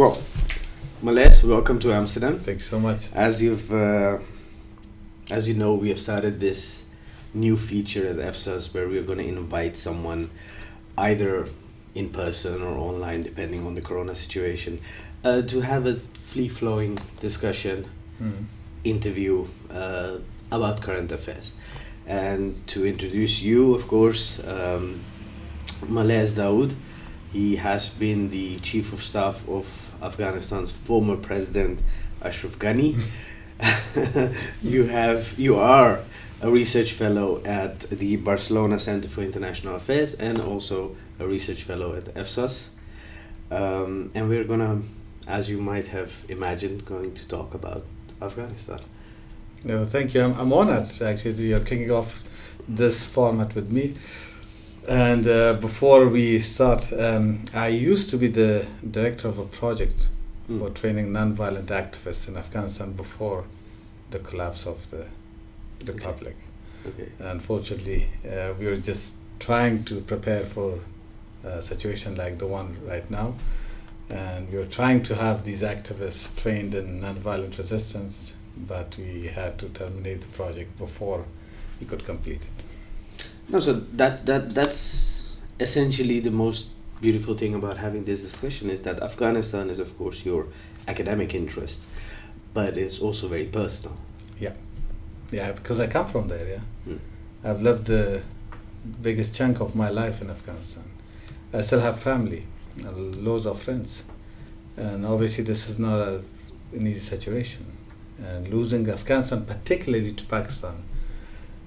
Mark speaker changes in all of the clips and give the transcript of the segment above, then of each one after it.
Speaker 1: Well, Malaiz, welcome to Amsterdam.
Speaker 2: Thanks so much.
Speaker 1: As you know, we have started this new feature at EFSAS where we're going to invite someone either in person or online, depending on the corona situation, to have a free-flowing discussion, interview about current affairs. And to introduce you, of course, Malaiz Daud. He has been the Chief of Staff of Afghanistan's former President Ashraf Ghani. You are a research fellow at the Barcelona Center for International Affairs and also a research fellow at EFSAS. And we're gonna, as you might have imagined, going to talk about Afghanistan.
Speaker 2: No, thank you. I'm honored actually that you're kicking off this format with me. And before we start, I used to be the director of a project for training non-violent activists in Afghanistan before the collapse of the Republic.
Speaker 1: Okay.
Speaker 2: Unfortunately, we were just trying to prepare for a situation like the one right now. And we were trying to have these activists trained in non-violent resistance, but we had to terminate the project before we could complete it.
Speaker 1: No, so that's essentially the most beautiful thing about having this discussion is that Afghanistan is, of course, your academic interest, but it's also very personal.
Speaker 2: Yeah, because I come from there, I've lived the biggest chunk of my life in Afghanistan. I still have family, loads of friends, and obviously this is not an easy situation. And losing Afghanistan, particularly to Pakistan,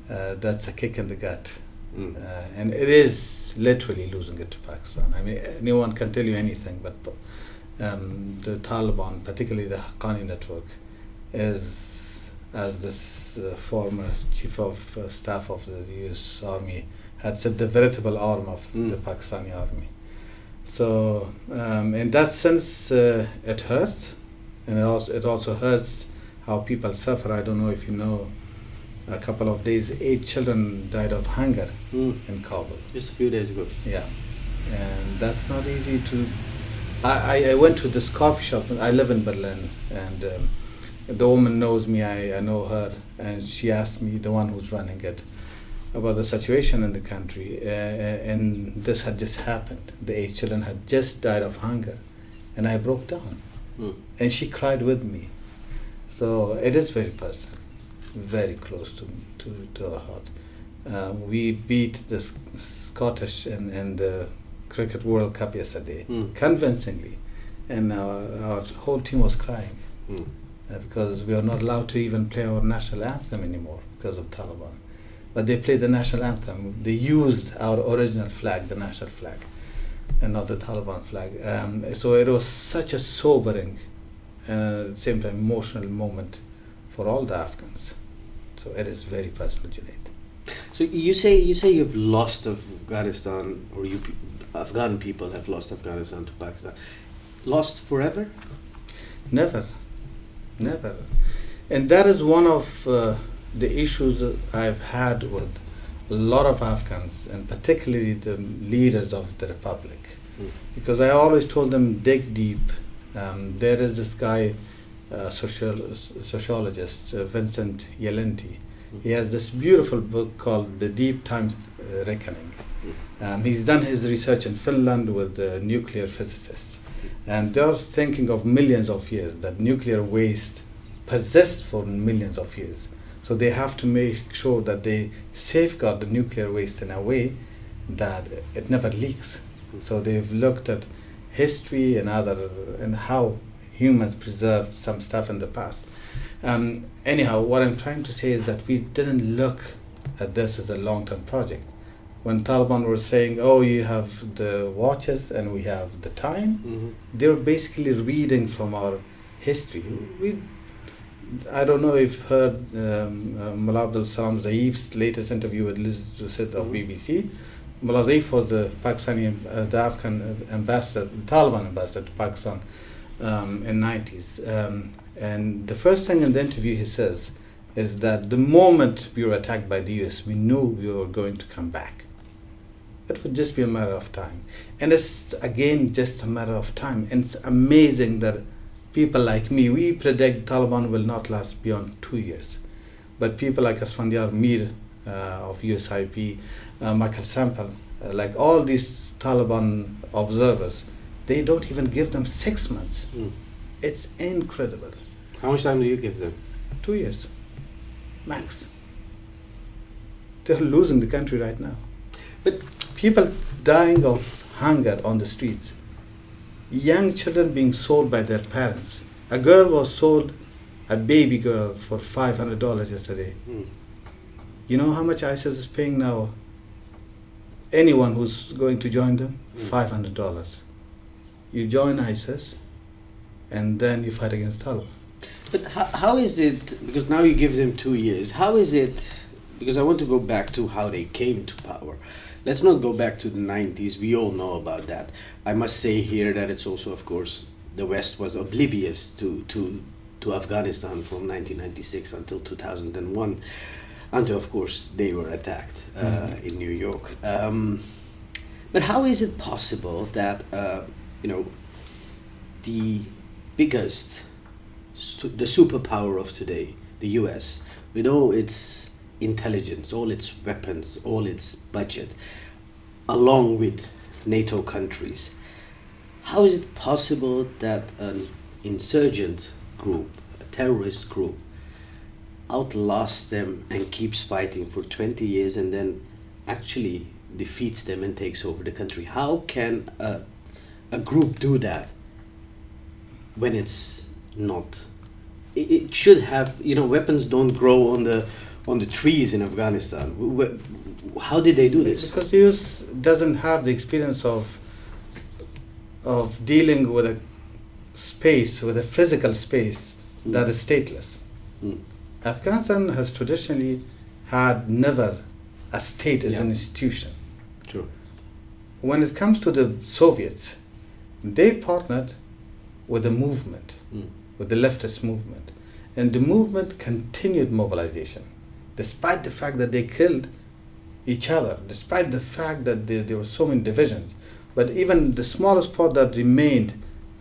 Speaker 2: that's a kick in the gut. And it is literally losing it to Pakistan. I mean, anyone can tell you anything, but the Taliban, particularly the Haqqani network, is, as this former chief of staff of the US Army had said, the veritable arm of the Pakistani army. So in that sense, it hurts, and it also hurts how people suffer. I don't know if you know, a couple of days, 8 children died of hunger in Kabul.
Speaker 1: Just a few days ago.
Speaker 2: Yeah, and that's not easy to... I went to this coffee shop, I live in Berlin, and the woman knows me, I know her, and she asked me, the one who's running it, about the situation in the country, and this had just happened. The 8 children had just died of hunger, and I broke down. And she cried with me. So it is very personal, very close to our heart. We beat the Scottish in the Cricket World Cup yesterday, convincingly, and our whole team was crying because we are not allowed to even play our national anthem anymore because of Taliban. But they played the national anthem. They used our original flag, the national flag, and not the Taliban flag. So it was such a sobering, at the same time emotional moment for all the Afghans. So it is very personal, Junaid.
Speaker 1: So you say you've lost Afghanistan, or Afghan people have lost Afghanistan to Pakistan. Lost forever?
Speaker 2: Never. And that is one of the issues that I've had with a lot of Afghans, and particularly the leaders of the Republic. Because I always told them, dig deep. There is this guy, sociologist, Vincent Yelenti. He has this beautiful book called The Deep Times Reckoning. He's done his research in Finland with nuclear physicists. And they're thinking of millions of years, that nuclear waste persists for millions of years. So they have to make sure that they safeguard the nuclear waste in a way that it never leaks. So they've looked at history and how humans preserved some stuff in the past. Anyhow, what I'm trying to say is that we didn't look at this as a long-term project. When Taliban were saying, oh, you have the watches and we have the time, they were basically reading from our history. I don't know if you've heard Mullah Abdul Salam Zaif's latest interview with Liz Dusit of BBC. Mullah Zaif was the Afghan ambassador, the Taliban ambassador to Pakistan in 90s. And the first thing in the interview he says is that the moment we were attacked by the US, we knew we were going to come back. It would just be a matter of time. And it's again just a matter of time. And it's amazing that people like me, we predict Taliban will not last beyond 2 years. But people like Asfandiar Mir of USIP, Michael Sample, like all these Taliban observers, they don't even give them 6 months. It's incredible.
Speaker 1: How much time do you give them?
Speaker 2: 2 years, max. They're losing the country right now.
Speaker 1: But
Speaker 2: people dying of hunger on the streets. Young children being sold by their parents. A girl was sold, a baby girl, for $500 yesterday. You know how much ISIS is paying now? Anyone who's going to join them, $500. You join ISIS, and then you fight against Taliban.
Speaker 1: But how is it, because now you give them 2 years, how is it, because I want to go back to how they came to power. Let's not go back to the 90s, we all know about that. I must say here that it's also, of course, the West was oblivious to Afghanistan from 1996 until 2001, until, of course, they were attacked in New York. But how is it possible that, the biggest, the superpower of today, the US, with all its intelligence, all its weapons, all its budget, along with NATO countries, how is it possible that an insurgent group, a terrorist group, outlasts them and keeps fighting for 20 years and then actually defeats them and takes over the country? How can a group do that when it's not? It should have, weapons don't grow on the trees in Afghanistan. How did they do this?
Speaker 2: Because the US doesn't have the experience of dealing with a space, with a physical space that is stateless. Afghanistan has traditionally had never a state as an institution.
Speaker 1: True.
Speaker 2: When it comes to the Soviets, they partnered with the movement, with the leftist movement. And the movement continued mobilization, despite the fact that they killed each other, despite the fact that there were so many divisions. But even the smallest part that remained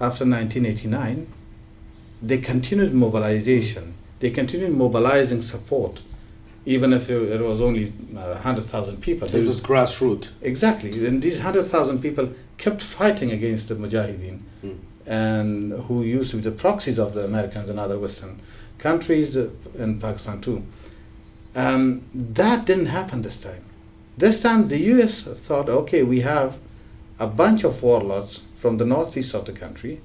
Speaker 2: after 1989, they continued mobilization. They continued mobilizing support, even if it was only 100,000 people.
Speaker 1: It was grassroots.
Speaker 2: Exactly. And these 100,000 people kept fighting against the Mujahideen, and who used to be the proxies of the Americans and other Western countries, and Pakistan too. That didn't happen this time. This time the US thought, okay, we have a bunch of warlords from the northeast of the country,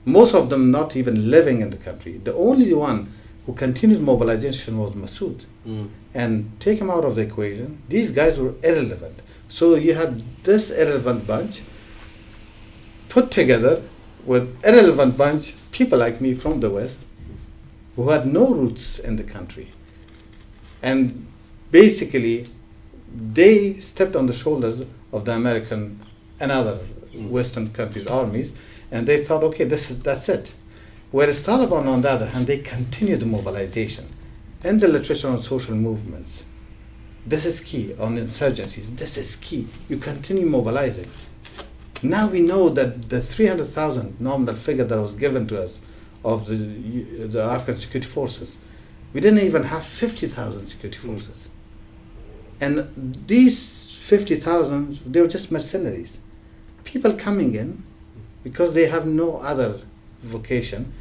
Speaker 2: most of them not even living in the country. The only one who continued mobilization was Massoud. And take him out of the equation, these guys were irrelevant. So you had this irrelevant bunch put together with irrelevant bunch, people like me from the West, who had no roots in the country. And basically, they stepped on the shoulders of the American and other Western countries' armies, and they thought, okay, that's it. Whereas Taliban, on the other hand, they continued the mobilization. In the literature on social movements, this is key. On insurgencies, this is key. You continue mobilizing. Now we know that the 300,000 nominal figure that was given to us of the Afghan security forces, we didn't even have 50,000 security forces. And these 50,000, they were just mercenaries. People coming in because they have no other vocation,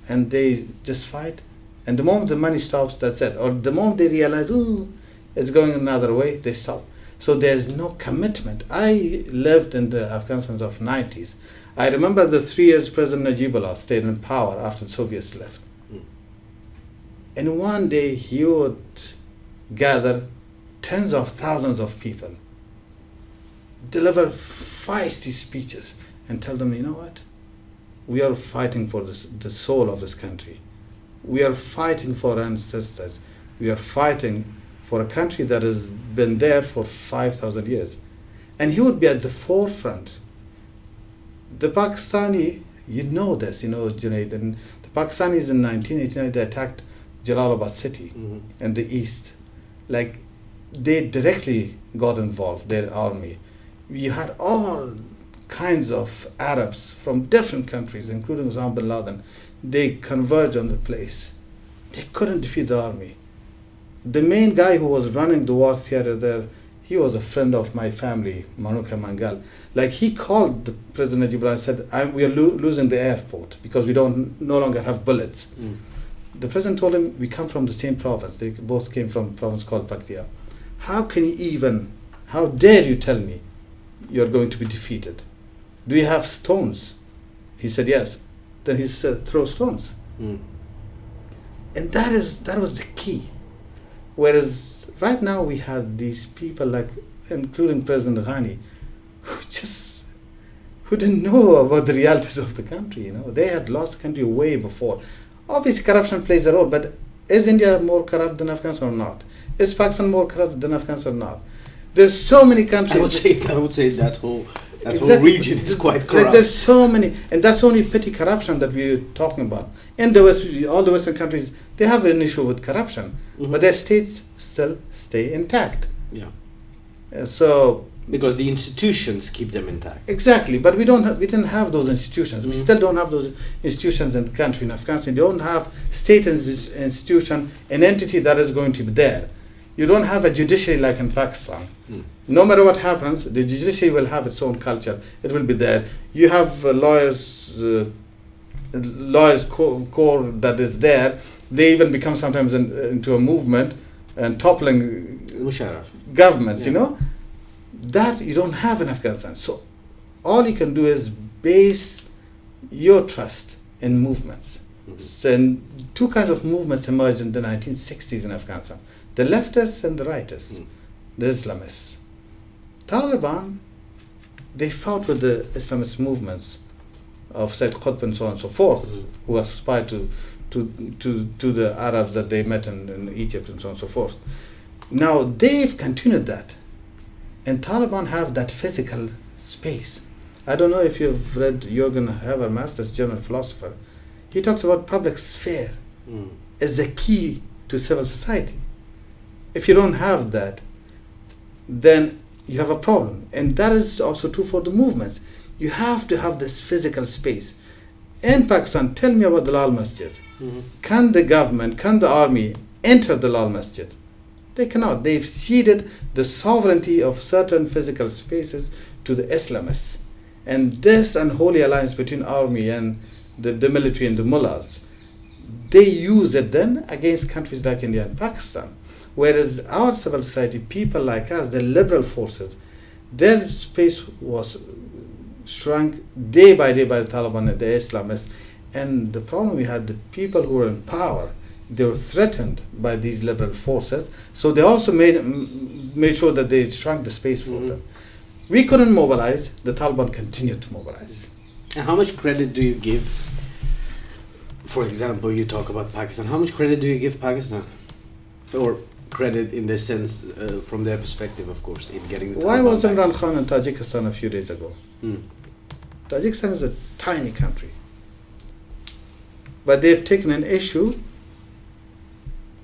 Speaker 2: and they just fight. And the moment the money stops, that's it. Or the moment they realize, it's going another way, they stop. So there's no commitment. I lived in the Afghanistan of 90s. I remember the 3 years President Najibullah stayed in power after the Soviets left. And one day he would gather tens of thousands of people, deliver feisty speeches, and tell them, you know what? We are fighting for the soul of this country. We are fighting for our ancestors. We are fighting for a country that has been there for 5,000 years. And he would be at the forefront. The Pakistani, you know this, Junaid, and the Pakistanis in 1989, they attacked Jalalabad city in the east. Like, they directly got involved, their army. you had all kinds of Arabs from different countries, including Osama bin Laden. They converged on the place. They couldn't defeat the army. The main guy who was running the war theater there, he was a friend of my family, Manuka Mangal. Like, he called the President Najib and said, we are losing the airport because we no longer have bullets. The president told him, we come from the same province. They both came from a province called Paktia. How dare you tell me you're going to be defeated? Do you have stones? He said, yes. Then he said, throw stones. And that was the key. Whereas right now we have these people, like, including President Ghani, who didn't know about the realities of the country. They had lost the country way before. Obviously corruption plays a role, but is India more corrupt than Afghanistan or not? Is Pakistan more corrupt than Afghanistan or not? There's so many countries.
Speaker 1: I would say that whole region is quite corrupt.
Speaker 2: There's so many, and that's only petty corruption that we're talking about. In the West, all the Western countries, they have an issue with corruption, but their states still stay intact.
Speaker 1: Yeah.
Speaker 2: So
Speaker 1: because the institutions keep them intact.
Speaker 2: Exactly, but we didn't have those institutions. We still don't have those institutions in the country. In Afghanistan, you don't have state institution, an entity that is going to be there. You don't have a judiciary like in Pakistan. No matter what happens, the judiciary will have its own culture. It will be there. You have lawyers corps that is there. They even become sometimes into a movement and toppling governments, That you don't have in Afghanistan. So all you can do is base your trust in movements. So two kinds of movements emerged in the 1960s in Afghanistan. The leftists and the rightists, the Islamists. Taliban, they fought with the Islamist movements of Sayyid Qutb and so on and so forth, who aspired to the Arabs that they met in Egypt and so on and so forth. Now they've continued that. And Taliban have that physical space. I don't know if you've read Jürgen Habermas, this German philosopher. He talks about public sphere as the key to civil society. If you don't have that, then you have a problem. And that is also true for the movements. You have to have this physical space. In Pakistan, tell me about the Lal Masjid. Can the government, can the army enter the Lal Masjid? They cannot. They've ceded the sovereignty of certain physical spaces to the Islamists. And this unholy alliance between army and the military and the mullahs, they use it then against countries like India and Pakistan. Whereas our civil society, people like us, the liberal forces, their space was shrunk day by day by the Taliban and the Islamists. And the problem we had, the people who were in power, they were threatened by these liberal forces, so they also made sure that they shrunk the space for them. We couldn't mobilize, the Taliban continued to mobilize.
Speaker 1: And how much credit do you give, for example, you talk about Pakistan, how much credit do you give Pakistan? Or credit in the sense, from their perspective, of course, in getting the Taliban
Speaker 2: Why was
Speaker 1: back?
Speaker 2: Imran Khan in Tajikistan a few days ago? Tajikistan is a tiny country. But they've taken an issue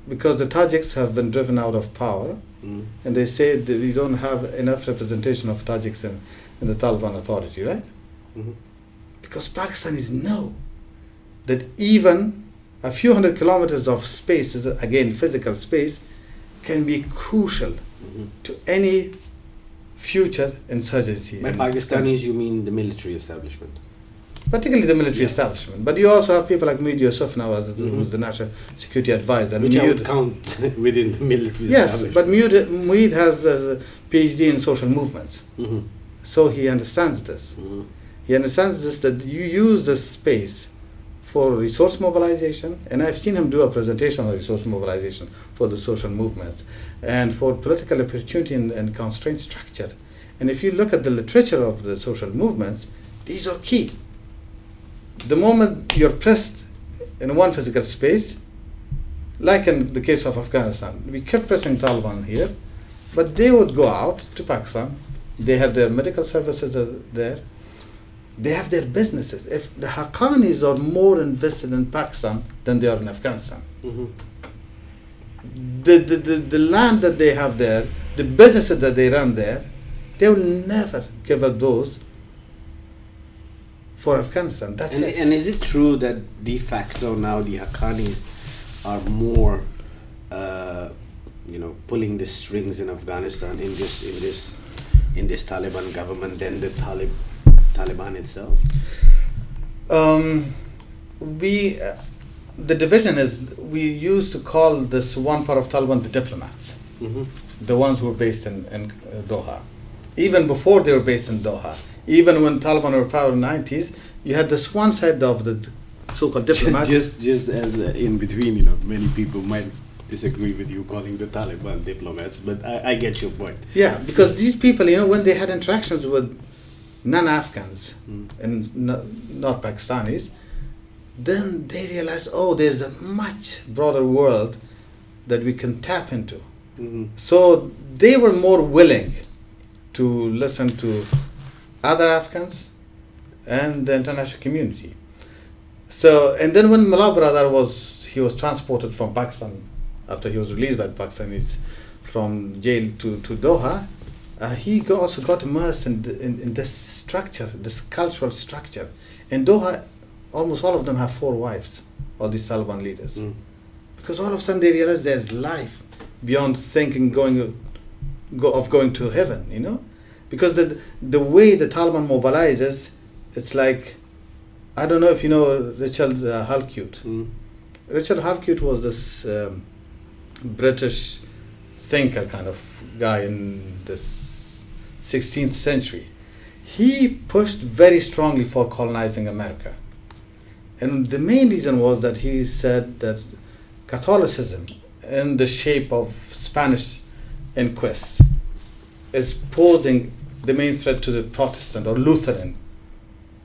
Speaker 2: because the Tajiks have been driven out of power, and they say that we don't have enough representation of Tajiks in the Taliban authority, right? Because Pakistanis know that even a few hundred kilometers of space, is again physical space, can be crucial to any future insurgency.
Speaker 1: By Pakistanis, you mean the military establishment?
Speaker 2: Particularly the military establishment. But you also have people like Mehdi Yusuf now, who's the National Security Advisor.
Speaker 1: Which I would count within the military
Speaker 2: Yes,
Speaker 1: establishment.
Speaker 2: but Muid has a PhD in social movements. So he understands this. He understands this, that you use this space for resource mobilization, and I've seen him do a presentation on resource mobilization for the social movements, and for political opportunity and constraint structure. And if you look at the literature of the social movements, these are key. The moment you're pressed in one physical space, like in the case of Afghanistan, we kept pressing Taliban here, but they would go out to Pakistan. They had their medical services there. They have their businesses. If the Haqqanis are more invested in Pakistan than they are in Afghanistan, the land that they have there, the businesses that they run there, They will never give up those for Afghanistan. That's it.
Speaker 1: And is it true that de facto now the Haqqanis are more, pulling the strings in Afghanistan in this Taliban government than the Taliban itself?
Speaker 2: The division is, we used to call this one part of Taliban the diplomats, the ones who were based in Doha. Even before they were based in Doha, even when Taliban were power in the 90s, you had this one side of the so-called diplomats.
Speaker 1: Just as in between, many people might disagree with you calling the Taliban diplomats, but I get your point.
Speaker 2: Yeah, because these people, when they had interactions with non-Afghans and not Pakistanis, then they realized, there's a much broader world that we can tap into. So they were more willing to listen to other Afghans and the international community. So, and then when Mullah brother was transported from Pakistan after he was released by the Pakistanis from jail to Doha, he also got immersed in this structure, this cultural structure. In Doha, almost all of them have 4 wives, all these Taliban leaders. Because all of a sudden they realize there's life beyond thinking going to heaven, Because the way the Taliban mobilizes, it's like, I don't know if you know Richard Halkut. Richard Halkut was this British thinker kind of guy in the 16th century. He pushed very strongly for colonizing America. And the main reason was that he said that Catholicism, in the shape of Spanish inquest, is posing the main threat to the Protestant or Lutheran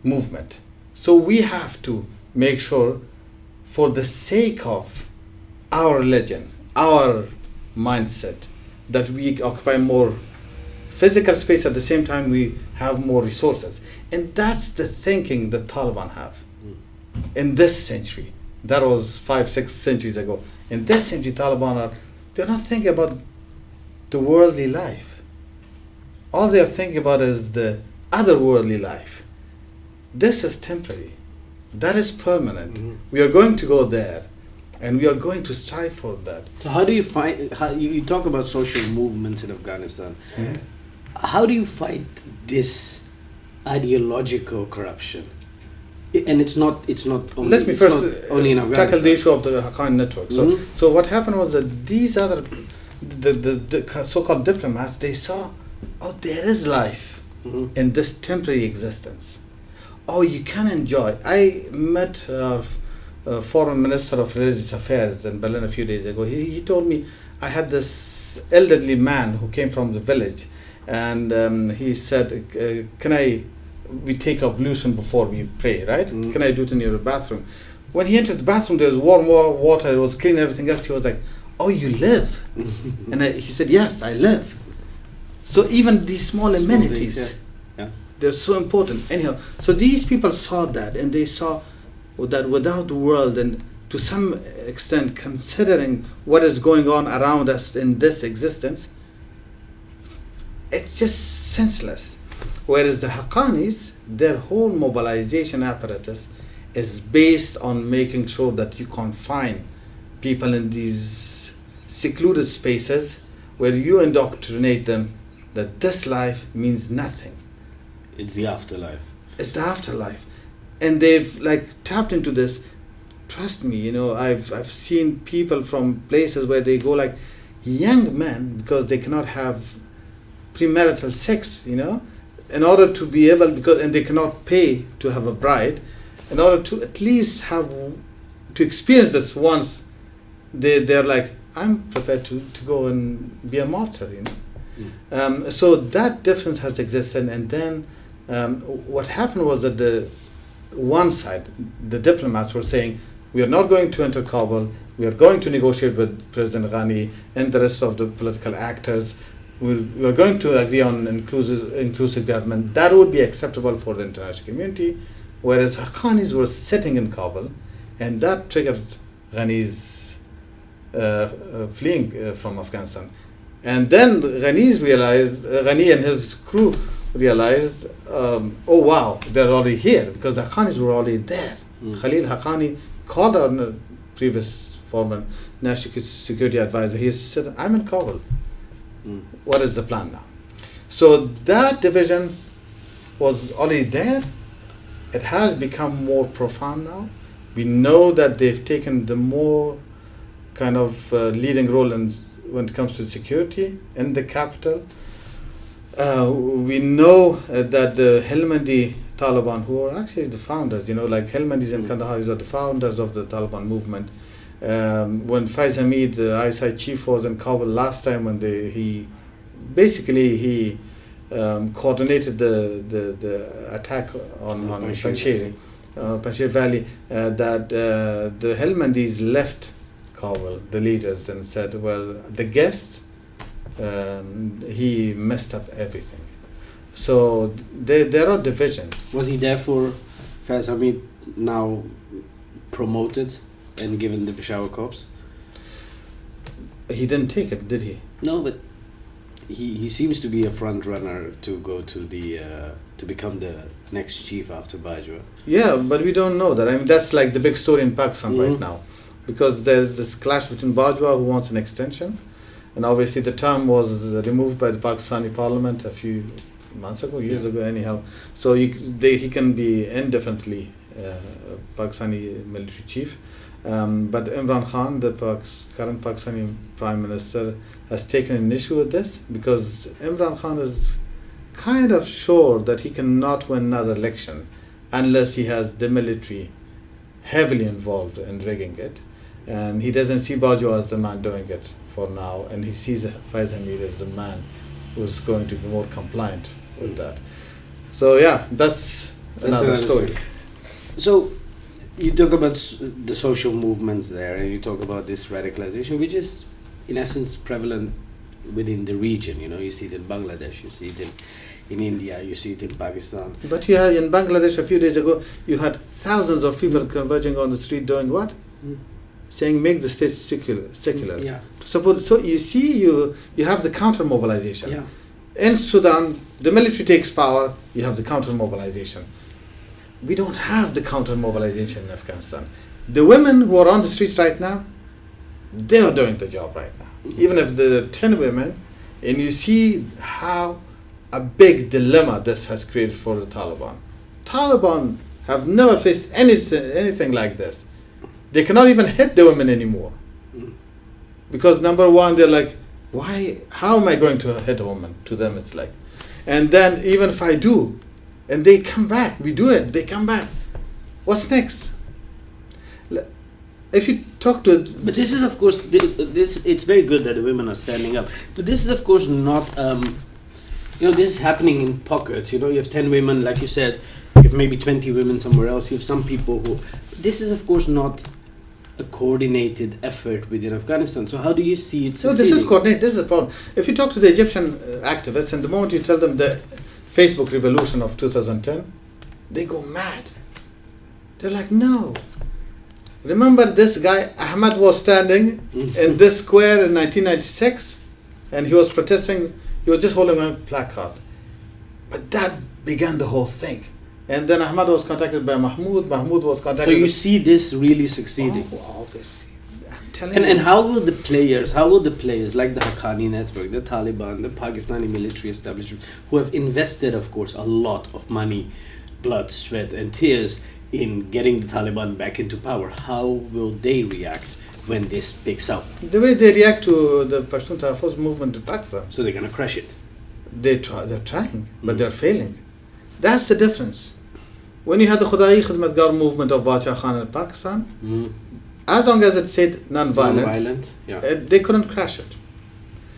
Speaker 2: movement. So we have to make sure, for the sake of our religion, our mindset, that we occupy more physical space, at the same time we have more resources. And that's the thinking that Taliban have in this century. That was 5-6 centuries ago. In this century, Taliban they're not thinking about the worldly life. All they are thinking about is the otherworldly life. This is temporary. That is permanent. We are going to go there, and we are going to strive for that.
Speaker 1: So how do you find, you talk about social movements in Afghanistan. How do you fight this ideological corruption? And it's not only,
Speaker 2: let me first
Speaker 1: only in Afghanistan.
Speaker 2: tackle the issue of the Haqqani network. So what happened was that these other the so-called diplomats, they saw, there is life in this temporary existence. You can enjoy. I met a foreign minister of religious affairs in Berlin a few days ago. He told me, I had this elderly man who came from the village, and he said, we take ablution before we pray, right? Can I do it in your bathroom? When he entered the bathroom, there was warm water, it was clean, everything else. He was like, you live? And he said, yes, I live. So even these small amenities, they're so important. Anyhow, so these people saw that, and they saw that without the world, and to some extent considering what is going on around us in this existence, it's just senseless. Whereas the Haqqanis, their whole mobilization apparatus is based on making sure that you confine people in these secluded spaces where you indoctrinate them that this life means nothing.
Speaker 1: It's the afterlife.
Speaker 2: It's the afterlife. And they've tapped into this. Trust me, I've seen people from places where they go young men, because they cannot have premarital sex, in order to be able, and they cannot pay to have a bride, in order to at least to experience this once, they're like, I'm prepared to go and be a martyr, So that difference has existed. And then what happened was that the one side, the diplomats, were saying, we are not going to enter Kabul, we are going to negotiate with President Ghani and the rest of the political actors. We are going to agree on inclusive government. That would be acceptable for the international community. Whereas Haqqanis were sitting in Kabul, and that triggered Ghani's fleeing from Afghanistan. And then Ghani and his crew realized, oh wow, they're already here, because the Haqqanis were already there. Khalil Haqqani called our previous former national security advisor. He said, I'm in Kabul. What is the plan now? So that division was already there. It has become more profound now. We know that they've taken the more kind of leading role when it comes to security in the capital. We know that the Helmandi Taliban, who are actually the founders, like Helmandis and Kandaharis are the founders of the Taliban movement. When Faiz Hamid, the ISI chief, was in Kabul last time, when he coordinated the attack on Panjshir Valley, that the Helmandis left Kabul, the leaders, and said, well, the guest, he messed up everything. So there are divisions.
Speaker 1: Was he therefore, Faiz Hamid, now promoted and given the Peshawar Corps?
Speaker 2: He didn't take it, did he?
Speaker 1: No, but he seems to be a front runner to go to the to become the next chief after Bajwa.
Speaker 2: Yeah, but we don't know that. I mean, that's like the big story in Pakistan right now, because there's this clash between Bajwa, who wants an extension, and obviously the term was removed by the Pakistani parliament a few months ago, years ago anyhow. So he can be indefinitely Pakistani military chief. But Imran Khan, the current Pakistani Prime Minister, has taken an issue with this, because Imran Khan is kind of sure that he cannot win another election unless he has the military heavily involved in rigging it. And he doesn't see Bajwa as the man doing it for now, and he sees Faiz Hamid as the man who's going to be more compliant with that. So yeah, that's another story.
Speaker 1: So you talk about the social movements there, and you talk about this radicalization, which is in essence prevalent within the region. You see it in Bangladesh, you see it in India, you see it in Pakistan.
Speaker 2: But you had in Bangladesh a few days ago, you had thousands of people converging on the street doing what? Saying make the state secular.
Speaker 1: Yeah.
Speaker 2: So you see, you have the counter mobilization.
Speaker 1: Yeah.
Speaker 2: In Sudan, the military takes power, you have the counter mobilization. We don't have the counter mobilization in Afghanistan. The women who are on the streets right now, they are doing the job right now. Even if there are 10 women, and you see how a big dilemma this has created for the Taliban. Taliban have never faced anything like this. They cannot even hit the women anymore. Because number one, they're like, why? How am I going to hit a woman? To them, it's like. And then even if I do, and they come back, we do it, they come back. What's next? If you talk to...
Speaker 1: But this is, of course, it's very good that the women are standing up. But this is, of course, not... this is happening in pockets. You have 10 women, like you said, you have maybe 20 women somewhere else. You have some people who... This is, of course, not a coordinated effort within Afghanistan. So how do you see it succeeding?
Speaker 2: No, this is coordinated. This is the problem. If you talk to the Egyptian activists, and the moment you tell them the Facebook revolution of 2010, they go mad. They're like, no. Remember this guy, Ahmad, was standing in this square in 1996, and he was protesting, he was just holding a placard. But that began the whole thing. And then Ahmad was contacted by Mahmoud was contacted...
Speaker 1: So you see this really succeeding?
Speaker 2: Oh, obviously. I'm telling
Speaker 1: you. And how will the players like the Haqqani network, the Taliban, the Pakistani military establishment, who have invested, of course, a lot of money, blood, sweat, and tears in getting the Taliban back into power, how will they react when this picks up?
Speaker 2: The way they react to the Pashtun Tahaffuz movement in Pakistan.
Speaker 1: So they're going to crush it?
Speaker 2: They're trying, but they're failing. That's the difference. When you had the Khudai Khidmatgar movement of Bacha Khan in Pakistan, as long as it said non-violent, they couldn't crash it.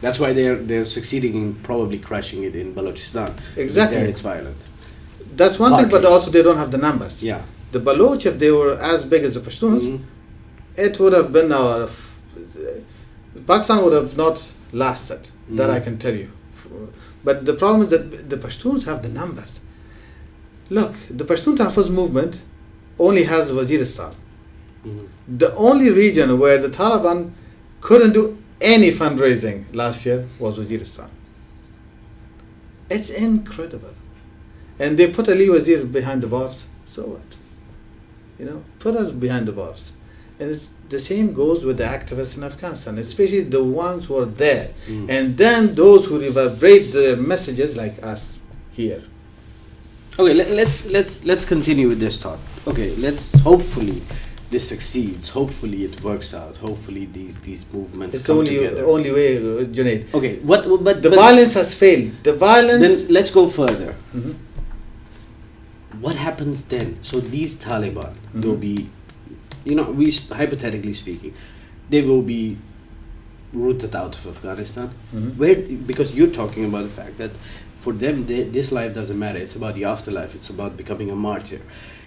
Speaker 1: That's why they're succeeding in probably crashing it in Balochistan.
Speaker 2: Exactly.
Speaker 1: There it's violent.
Speaker 2: That's one thing, but also they don't have the numbers.
Speaker 1: Yeah.
Speaker 2: The Baloch, if they were as big as the Pashtuns, it would have been Pakistan would have not lasted. That I can tell you. But the problem is that the Pashtuns have the numbers. Look, the Pashtun Tahaffuz movement only has Waziristan. The only region where the Taliban couldn't do any fundraising last year was Waziristan. It's incredible. And they put Ali Wazir behind the bars. So what? Put us behind the bars. And it's the same goes with the activists in Afghanistan, especially the ones who are there. And then those who reverberate their messages like us here.
Speaker 1: Okay, let's continue with this thought. Okay, hopefully this succeeds. Hopefully it works out. Hopefully these movements
Speaker 2: it's
Speaker 1: come together.
Speaker 2: the only way, Junaid.
Speaker 1: Okay, but
Speaker 2: violence has failed. The violence.
Speaker 1: Then let's go further. What happens then? So these Taliban, they'll be, hypothetically speaking, they will be rooted out of Afghanistan. Because you're talking about the fact that for them, this life doesn't matter. It's about the afterlife. It's about becoming a martyr.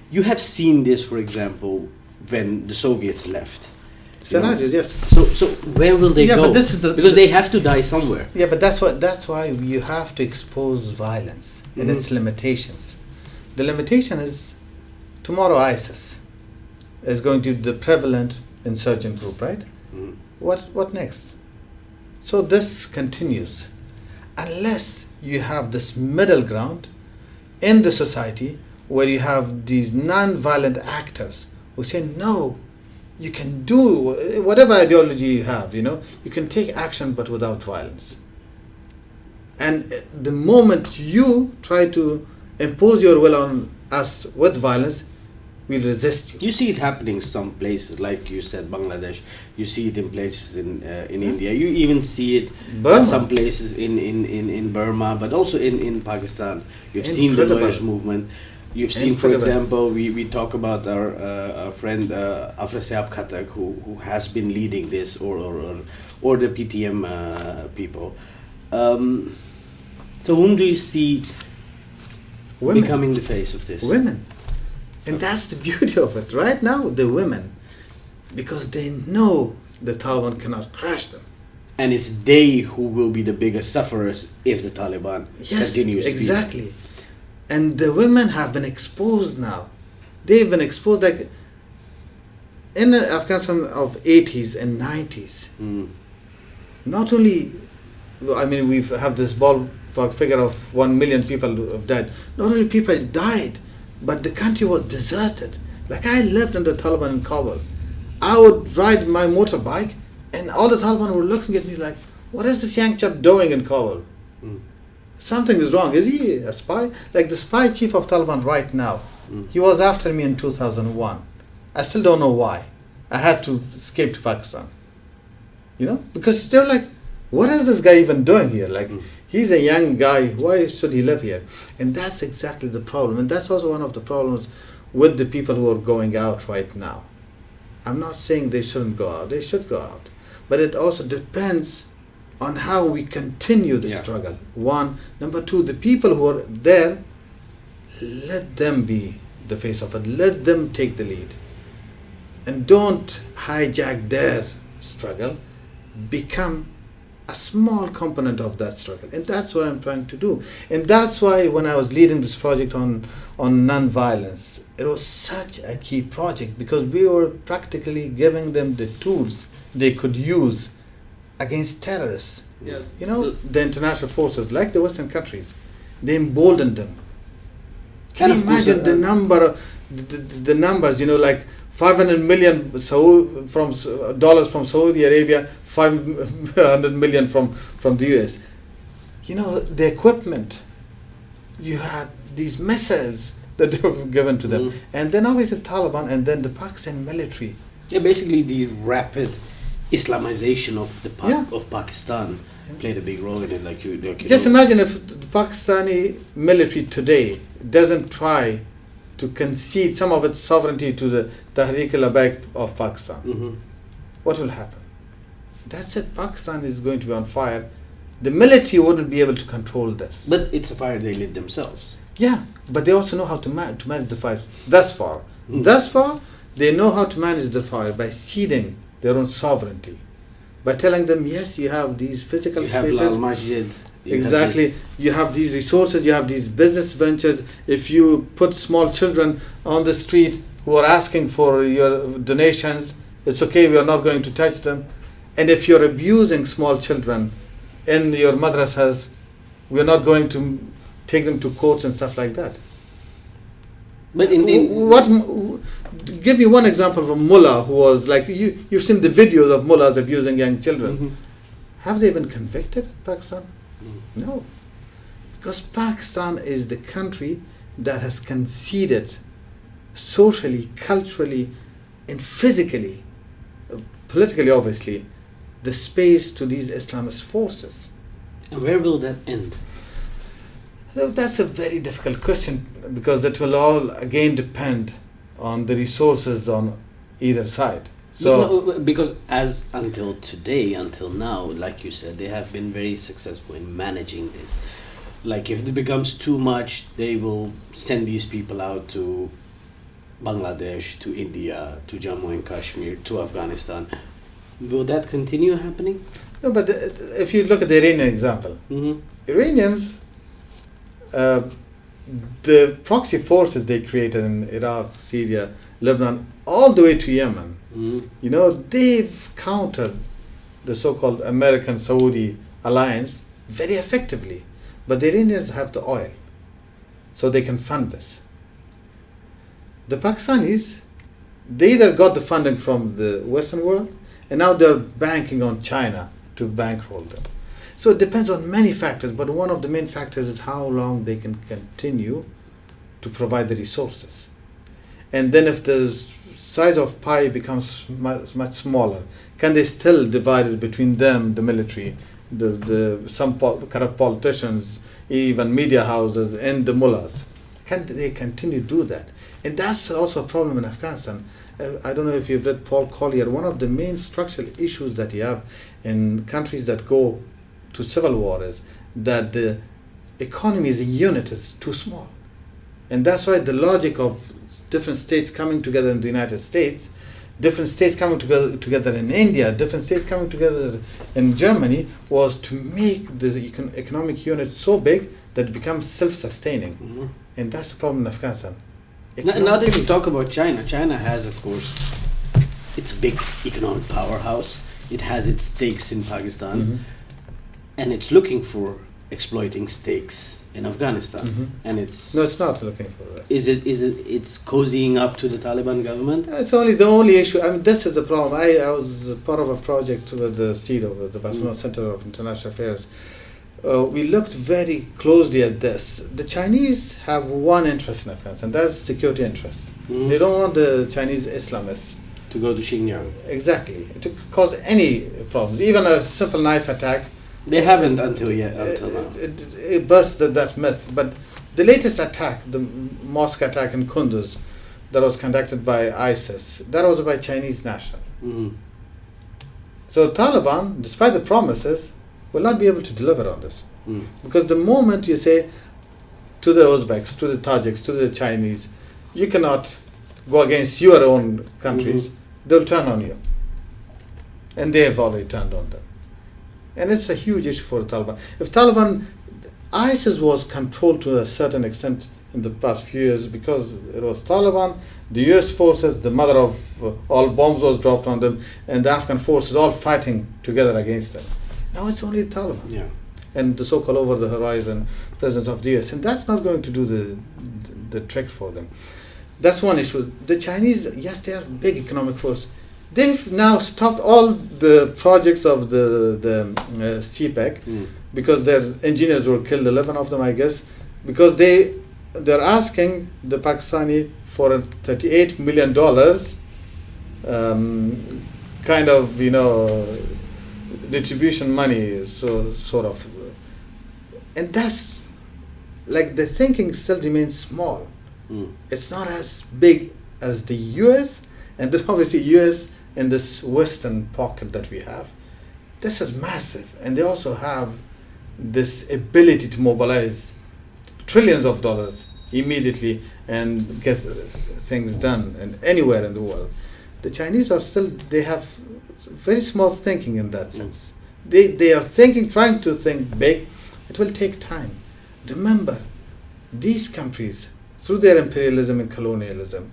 Speaker 1: You have seen this, for example, when the Soviets left.
Speaker 2: Scenarios, yes.
Speaker 1: So where will they go?
Speaker 2: But this is
Speaker 1: because they have to die somewhere.
Speaker 2: Yeah, but that's why you have to expose violence and its limitations. The limitation is tomorrow ISIS is going to be the prevalent insurgent group, right? What next? So this continues unless you have this middle ground in the society where you have these non-violent actors who say no, you can do whatever ideology you have, you can take action but without violence. And the moment you try to impose your will on us with violence, we'll resist you.
Speaker 1: You see it happening some places, like you said, Bangladesh. You see it in places in India. You even see it in some places in Burma, but also in Pakistan. You've seen the lawyers' movement. You've seen, for example, we talk about our friend Afrasiab Khatak, who has been leading this, or the PTM people. So whom do you see becoming the face of this?
Speaker 2: Women. And that's the beauty of it. Right now, the women, because they know the Taliban cannot crush them.
Speaker 1: And it's they who will be the biggest sufferers if the Taliban continues to be.
Speaker 2: Exactly. And the women have been exposed now. They've been exposed like in Afghanistan of 80s and 90s. Not only, we have this ballpark figure of 1 million people who have died. Not only people died, but the country was deserted. Like I lived under Taliban in Kabul. I would ride my motorbike and all the Taliban were looking at me like, what is this young chap doing in Kabul? Something is wrong. Is he a spy? Like the spy chief of Taliban right now, he was after me in 2001. I still don't know why. I had to escape to Pakistan. Because they're like, what is this guy even doing here? Like, he's a young guy. Why should he live here? And that's exactly the problem. And that's also one of the problems with the people who are going out right now. I'm not saying they shouldn't go out. They should go out. But it also depends on how we continue the struggle. One. Number two, the people who are there, let them be the face of it. Let them take the lead. And don't hijack their struggle. Become a small component of that struggle. And that's what I'm trying to do. And that's why when I was leading this project on non-violence, it was such a key project because we were practically giving them the tools they could use against terrorists. The international forces, like the Western countries, they emboldened them. Can you imagine the numbers, like 500 million dollars from Saudi Arabia, 500 million from the US. The equipment, you had these missiles that were given to them. And then obviously Taliban and then the Pakistan military.
Speaker 1: Yeah, basically the rapid Islamization of Pakistan played a big role in it.
Speaker 2: Just imagine if the Pakistani military today doesn't try to concede some of its sovereignty to the Tehrik-e-Labbaik of Pakistan. What will happen? That's it. Pakistan is going to be on fire. The military wouldn't be able to control this.
Speaker 1: But it's a fire they lit themselves.
Speaker 2: Yeah, but they also know how to manage the fire. Thus far, they know how to manage the fire by ceding their own sovereignty, by telling them, yes, you have these physical spaces.
Speaker 1: Have Lal Masjid.
Speaker 2: Exactly. You have these resources, you have these business ventures. If you put small children on the street who are asking for your donations, it's okay, we are not going to touch them. And if you're abusing small children in your madrasas, we're not going to take them to courts and stuff like that.
Speaker 1: But
Speaker 2: give me one example of a mullah who was like, you've seen the videos of mullahs abusing young children.
Speaker 1: Mm-hmm.
Speaker 2: Have they been convicted in Pakistan? No. Because Pakistan is the country that has conceded socially, culturally, and physically, politically obviously, the space to these Islamist forces.
Speaker 1: And where will that end?
Speaker 2: So that's a very difficult question, because it will all again depend on the resources on either side. So
Speaker 1: No, because until now, like you said, they have been very successful in managing this. Like if it becomes too much, they will send these people out to Bangladesh, to India, to Jammu and Kashmir, to Afghanistan. Will that continue happening?
Speaker 2: no, but if you look at the Iranian example,
Speaker 1: Mm-hmm.
Speaker 2: Iranians, the proxy forces they created in Iraq, Syria, Lebanon, all the way to Yemen,
Speaker 1: Mm-hmm.
Speaker 2: They've countered the so-called American-Saudi alliance very effectively. But the Iranians have the oil, so they can fund this. The Pakistanis, they either got the funding from the Western world, and now they're banking on China to bankroll them. So it depends on many factors, but one of the main factors is how long they can continue to provide the resources. And then if the size of pie becomes much smaller, can they still divide it between them, the military, some corrupt politicians, even media houses, and the mullahs? Can they continue to do that? And that's also a problem in Afghanistan. I don't know if you've read Paul Collier. One of the main structural issues that you have in countries that go to civil war is that the economy as a unit is too small. And that's why the logic of different states coming together in the United States, different states coming together in India, different states coming together in Germany, was to make the economic unit so big that it becomes self-sustaining.
Speaker 1: Mm-hmm.
Speaker 2: And that's the problem in Afghanistan.
Speaker 1: Now that you talk about China, China has, of course, it's a big economic powerhouse. It has its stakes in Pakistan,
Speaker 2: Mhm.
Speaker 1: and it's looking for exploiting stakes in Afghanistan.
Speaker 2: Mhm.
Speaker 1: And it's
Speaker 2: No, it's not looking for that.
Speaker 1: it's cozying up to the Taliban government?
Speaker 2: It's only the only issue. I mean, this is the problem. I was part of a project with the CEDO, with the Barcelona Center of International Affairs. We looked very closely at this. The Chinese have one interest in Afghanistan, that's security interest.
Speaker 1: Mhm.
Speaker 2: They don't want the Chinese Islamists,
Speaker 1: To go to Xinjiang.
Speaker 2: exactly, to cause any problems. Even a simple knife attack,
Speaker 1: They haven't until now.
Speaker 2: it bursts that myth. But the latest attack, the mosque attack in Kunduz, that was conducted by ISIS, that was by Chinese national.
Speaker 1: Mm-hmm.
Speaker 2: So Taliban, despite the promises, will not be able to deliver on this.
Speaker 1: Mm.
Speaker 2: Because the moment you say to the Uzbeks, to the Tajiks, to the Chinese, you cannot go against your own countries, they'll turn on you. And they have already turned on them. And it's a huge issue for the Taliban. If Taliban, ISIS was controlled to a certain extent in the past few years because it was Taliban, the US forces, the mother of all bombs was dropped on them, and the Afghan forces all fighting together against them. Now it's only the Taliban.
Speaker 1: Yeah.
Speaker 2: And the so-called over-the-horizon presence of the US. And that's not going to do the trick for them. That's one issue. The Chinese, yes, they are a big economic force. They've now stopped all the projects of the CPEC because their engineers were killed, 11 of them, I guess, because they're asking the Pakistani for a $38 million kind of, distribution money, so sort of. And that's, like, the thinking still remains small. It's not as big as the US, and then obviously US in this Western pocket that we have. This is massive, and they also have this ability to mobilize trillions of dollars immediately and get things done and anywhere in the world. The Chinese are still, they have very small thinking in that sense. They are trying to think big. It will take time. Remember, these countries, through their imperialism and colonialism,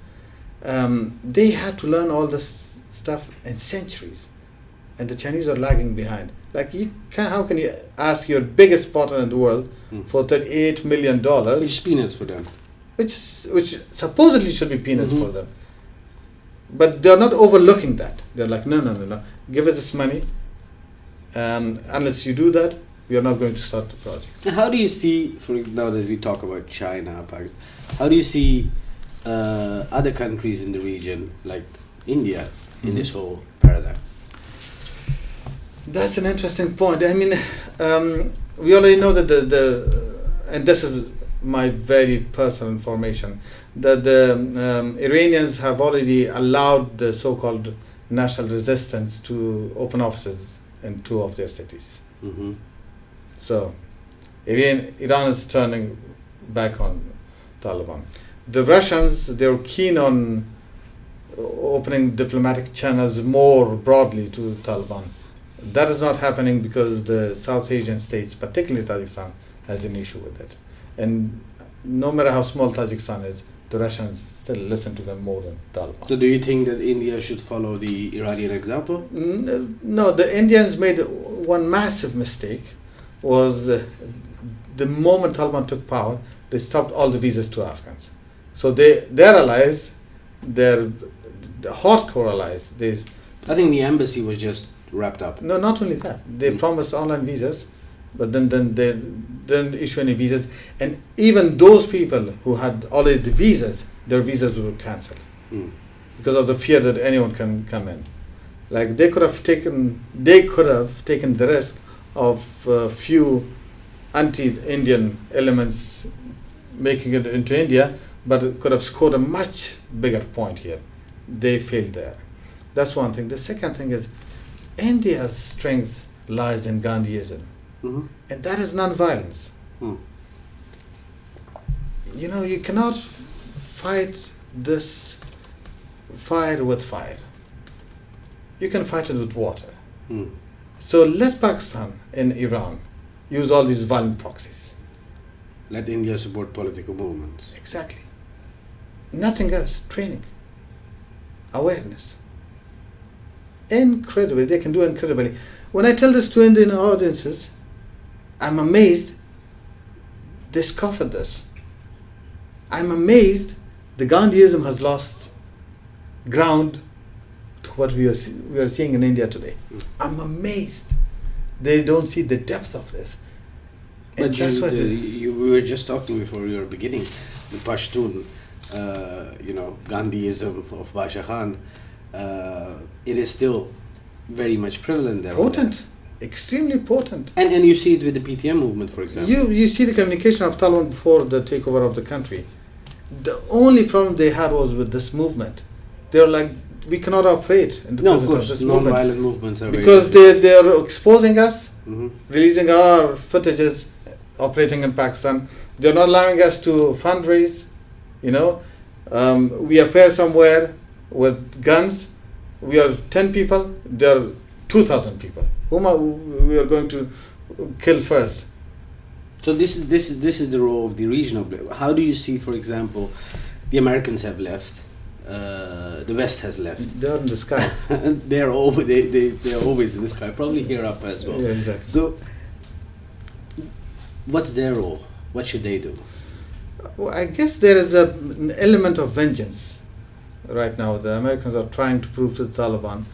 Speaker 2: they had to learn all this stuff in centuries. and the Chinese are lagging behind. Like how can you ask your biggest partner in the world for $38 million,
Speaker 1: which is peanuts for them,
Speaker 2: which supposedly should be peanuts for them, but they're not overlooking that. They're like, no, give us this money. Unless you do that, we are not going to start the project.
Speaker 1: How do you see, now that we talk about China, Pakistan, how do you see other countries in the region, like India, in this whole paradigm?
Speaker 2: That's an interesting point. I mean, we already know that and this is my very personal information, that the Iranians have already allowed the so-called national resistance to open offices in 2 of their cities. So Iran is turning back on Taliban. The Russians, they're keen on opening diplomatic channels more broadly to Taliban. That is not happening because the South Asian states, particularly Tajikistan, has an issue with it. And no matter how small Tajikistan is, the Russians still listen to them more than Taliban.
Speaker 1: So do you think that India should follow the Iranian example?
Speaker 2: No, the Indians made one massive mistake. Was the moment Taliban took power, they stopped all the visas to Afghans. So their allies, the hardcore allies,
Speaker 1: I think the embassy was just wrapped up.
Speaker 2: No, not only that. They promised online visas, but then they didn't issue any visas. And even those people who had already the visas, their visas were cancelled because of the fear that anyone can come in. Like they could have taken the risk of a few anti-Indian elements making it into India, but it could have scored a much bigger point here. They failed there. That's one thing. The second thing is India's strength lies in Gandhiism, and that is non-violence. You know, you cannot fight this fire with fire. You can fight it with water. So let Pakistan and Iran use all these violent proxies.
Speaker 1: Let India support political movements.
Speaker 2: Exactly. Nothing else. Training. Awareness. Incredibly. They can do incredibly. When I tell this to Indian audiences, I'm amazed. They scoff at this. I'm amazed the Gandhiism has lost ground to what we are seeing in India today. I'm amazed. They don't see the depth of this. And
Speaker 1: but we were just talking before your beginning, the Pashtun, Gandhiism of Basha Khan, it is still very much prevalent there.
Speaker 2: Potent. Extremely potent.
Speaker 1: And you see it with the PTM movement, for example.
Speaker 2: You see the communication of Taliban before the takeover of the country. The only problem they had was with this movement. They're like, we cannot operate in the presence of this movement.
Speaker 1: Non-violent movements are
Speaker 2: because they are exposing us, releasing our footages, operating in Pakistan. They're not allowing us to fundraise. We appear somewhere with guns. We are 10 people. There are 2,000 people. Whom we are going to kill first?
Speaker 1: So this is the role of the regional. How do you see, for example, the Americans have left, the West has left.
Speaker 2: They're in the skies.
Speaker 1: they're always in the sky. Probably here up as well.
Speaker 2: Yeah, exactly.
Speaker 1: So, what's their role? What should they do?
Speaker 2: Well, I guess there is an element of vengeance right now. The Americans are trying to prove to the Taliban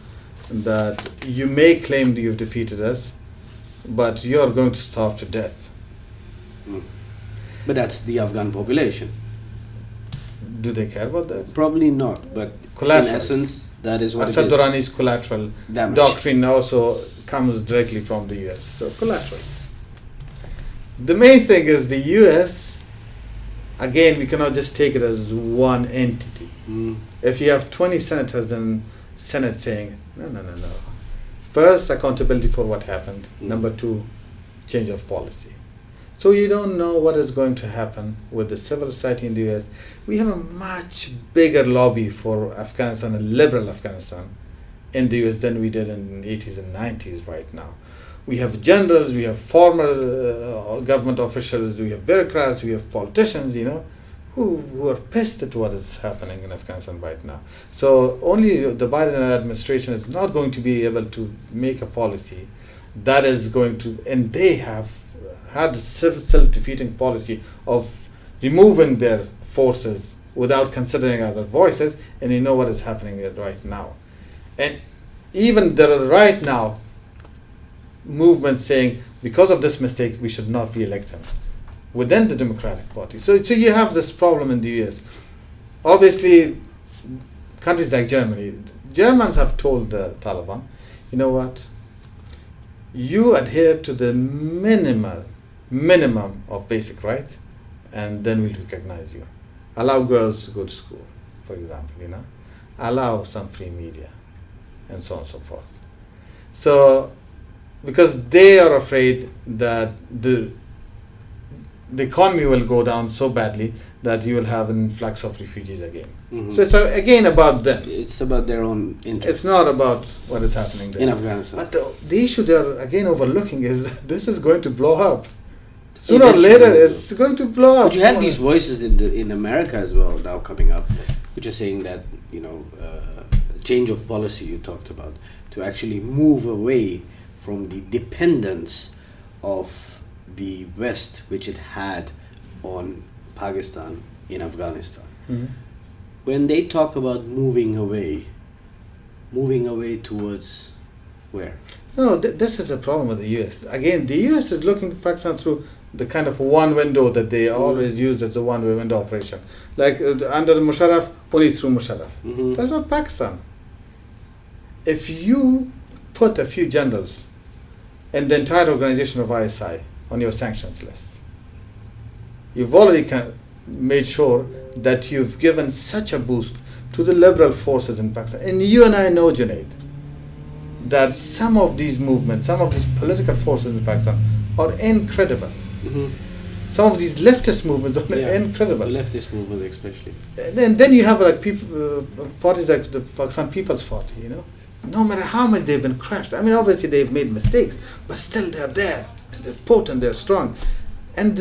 Speaker 2: that you may claim that you've defeated us, but you are going to starve to death.
Speaker 1: But that's the Afghan population.
Speaker 2: Do they care about that?
Speaker 1: Probably not, but
Speaker 2: collateral.
Speaker 1: In essence, that is what
Speaker 2: Asad
Speaker 1: it is.
Speaker 2: Durrani's collateral doctrine also comes directly from the US. So collateral. The main thing is the US, again, we cannot just take it as one entity. If you have 20 senators in Senate saying, no. First, accountability for what happened. Number 2, change of policy. So you don't know what is going to happen with the civil society in the US. We have a much bigger lobby for Afghanistan, a liberal Afghanistan, in the US than we did in the 80s and 90s right now. We have generals, we have former government officials, we have bureaucrats, we have politicians, who are pissed at what is happening in Afghanistan right now. So only the Biden administration is not going to be able to make a policy that is going to, and they have had the self-defeating policy of removing their forces without considering other voices, and you know what is happening right now. And even there are right now movements saying because of this mistake we should not re-elect him within the Democratic Party. So you have this problem in the US. Obviously, countries like Germans have told the Taliban, you know what, you adhere to the minimum of basic rights, and then we'll recognize you. Allow girls to go to school, for example, allow some free media, and so on and so forth. So, because they are afraid that the economy will go down so badly that you will have an influx of refugees again. So it's again about them.
Speaker 1: It's about their own interests.
Speaker 2: It's not about what is happening there.
Speaker 1: In Afghanistan.
Speaker 2: But the issue they're again overlooking is that this is going to blow up. Sooner or later, it's going to blow up.
Speaker 1: But you have these voices in America as well now coming up, which are saying that change of policy you talked about, to actually move away from the dependence of the West, which it had on Pakistan in Afghanistan. When they talk about moving away towards where?
Speaker 2: No, this is a problem with the U.S. Again, the U.S. is looking at Pakistan through the kind of one window that they always use as the one-way window operation. Like under Musharraf, only through Musharraf. That's not Pakistan. If you put a few generals and the entire organization of ISI on your sanctions list, you've already made sure that you've given such a boost to the liberal forces in Pakistan. And you and I know, Junaid, that some of these movements, some of these political forces in Pakistan are incredible. Some of these leftist movements are incredible.
Speaker 1: The leftist movement especially.
Speaker 2: And then you have like people, parties like the Pakistan People's Party, no matter how much they've been crushed. I mean, obviously they've made mistakes, but still they're there. They're potent, they're strong. And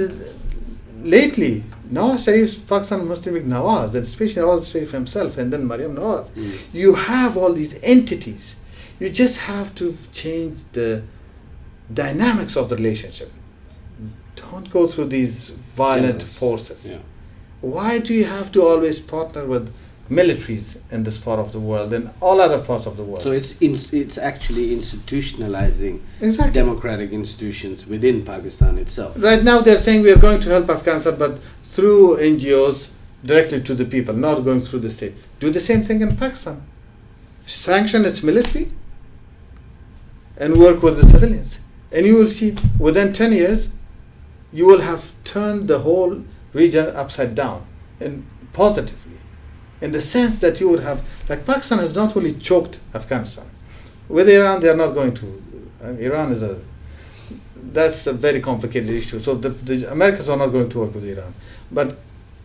Speaker 2: lately, Nawaz Sharif's Pakistan Muslim League Nawaz, and especially Nawaz Sharif himself, and then Maryam Nawaz, you have all these entities. You just have to change the dynamics of the relationship. Don't go through these violent forces.
Speaker 1: Yeah.
Speaker 2: Why do you have to always partner with militaries in this part of the world and all other parts of the world?
Speaker 1: So it's actually institutionalizing democratic institutions within Pakistan itself.
Speaker 2: Right now they're saying we are going to help Afghanistan, but through NGOs directly to the people, not going through the state. Do the same thing in Pakistan. Sanction its military and work with the civilians. And you will see within 10 years, you will have turned the whole region upside down, and positively, in the sense that you would have, like Pakistan has not only choked Afghanistan. With Iran, they are not going to. Iran is that's a very complicated issue. So the Americans are not going to work with Iran, but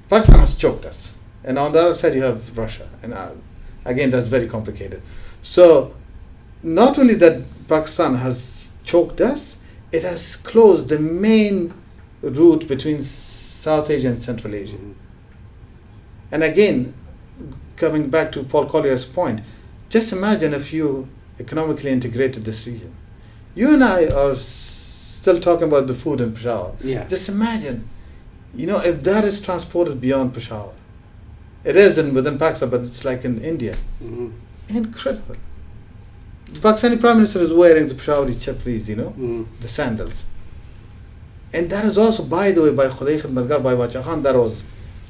Speaker 2: Pakistan has choked us, and on the other side you have Russia, and again that's very complicated. So not only that Pakistan has choked us, it has closed the main route between South Asia and Central Asia. And again, coming back to Paul Collier's point, just imagine if you economically integrated this region. You and I are still talking about the food in Peshawar.
Speaker 1: Yeah.
Speaker 2: Just imagine, if that is transported beyond Peshawar. It is within Pakistan, but it's like in India. Incredible. The Pakistani Prime Minister is wearing the Peshawari chapris, the sandals. And that is also, by the way, by Khuday Khidmatgar, by Bacha Khan, that was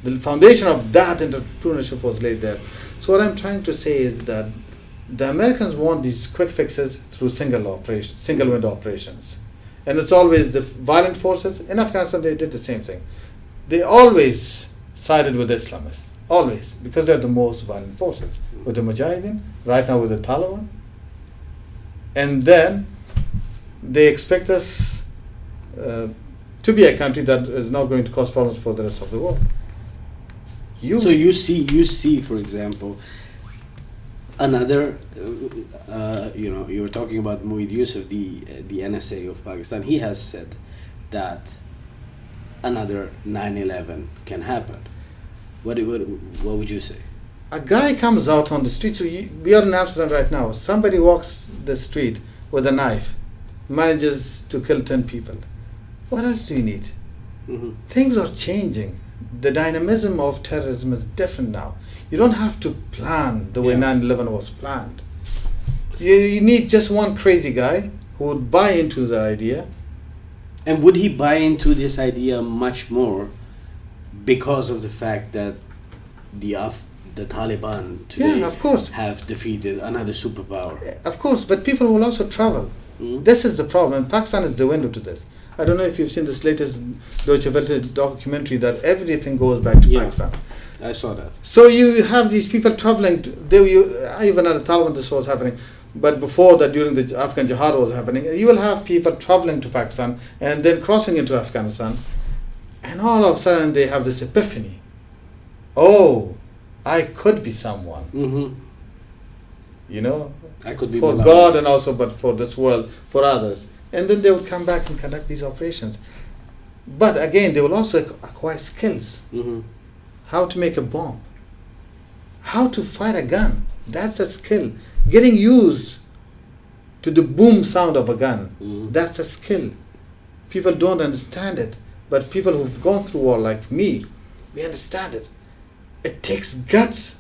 Speaker 2: the foundation of that entrepreneurship was laid there. So what I'm trying to say is that the Americans want these quick fixes through single window operations. And it's always the violent forces. In Afghanistan, they did the same thing. They always sided with the Islamists. Always. Because they're the most violent forces. With the Mujahideen, right now with the Taliban. And then they expect us to be a country that is not going to cause problems for the rest of the world.
Speaker 1: So you see, for example, another, you were talking about Mueid Yusuf, the NSA of Pakistan. He has said that another 9/11 can happen. What would you say?
Speaker 2: A guy comes out on the street. So we are in Amsterdam right now. Somebody walks the street with a knife, manages to kill 10 people. What else do you need?
Speaker 1: Mm-hmm.
Speaker 2: Things are changing. The dynamism of terrorism is different now. You don't have to plan the way 9/11 was planned. You need just one crazy guy who would buy into the idea.
Speaker 1: And would he buy into this idea much more because of the fact that the Taliban today
Speaker 2: Of course.
Speaker 1: have defeated another superpower?
Speaker 2: Of course, but people will also travel.
Speaker 1: Mm.
Speaker 2: This is the problem. Pakistan is the window to this. I don't know if you've seen this latest Deutsche Welle documentary that everything goes back to Pakistan.
Speaker 1: I saw that.
Speaker 2: So you have these people traveling. Even at the Taliban this was happening, but before that, during the Afghan Jihad was happening, you will have people traveling to Pakistan and then crossing into Afghanistan, and all of a sudden they have this epiphany. Oh, I could be someone.
Speaker 1: Mm-hmm.
Speaker 2: You know,
Speaker 1: I could be
Speaker 2: for
Speaker 1: Malaiz.
Speaker 2: God and also but for this world, for others. And then they would come back and conduct these operations. But again, they will also acquire skills.
Speaker 1: Mm-hmm.
Speaker 2: How to make a bomb, how to fire a gun. That's a skill. Getting used to the boom sound of a gun, that's a skill. People don't understand it, but people who've gone through war like me, we understand it. It takes guts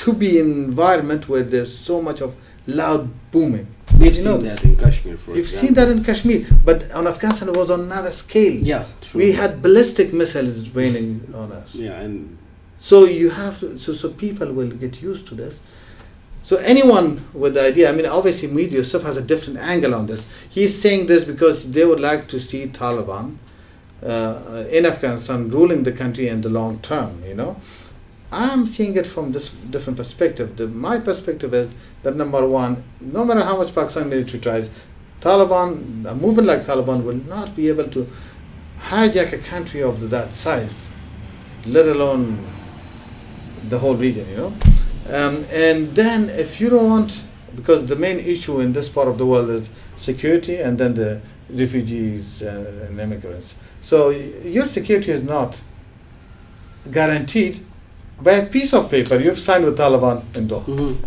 Speaker 2: to be in an environment where there's so much of loud booming.
Speaker 1: We've seen that in Kashmir, for
Speaker 2: You've
Speaker 1: example.
Speaker 2: seen that in Kashmir, but on Afghanistan it was on another scale.
Speaker 1: Yeah, true.
Speaker 2: We had ballistic missiles raining on us.
Speaker 1: Yeah, and
Speaker 2: So you have to, so people will get used to this. So anyone with the idea, I mean, obviously Media Yusuf has a different angle on this. He's saying this because they would like to see Taliban in Afghanistan ruling the country in the long term, you know. I'm seeing it from this different perspective. My perspective is that number one, no matter how much Pakistan military tries, Taliban, a movement like Taliban will not be able to hijack a country of that size, let alone the whole region, you know. And then if you don't want, because the main issue in this part of the world is security and then the refugees and immigrants. So your security is not guaranteed by a piece of paper you've signed with Taliban in Doha.
Speaker 1: Mm-hmm.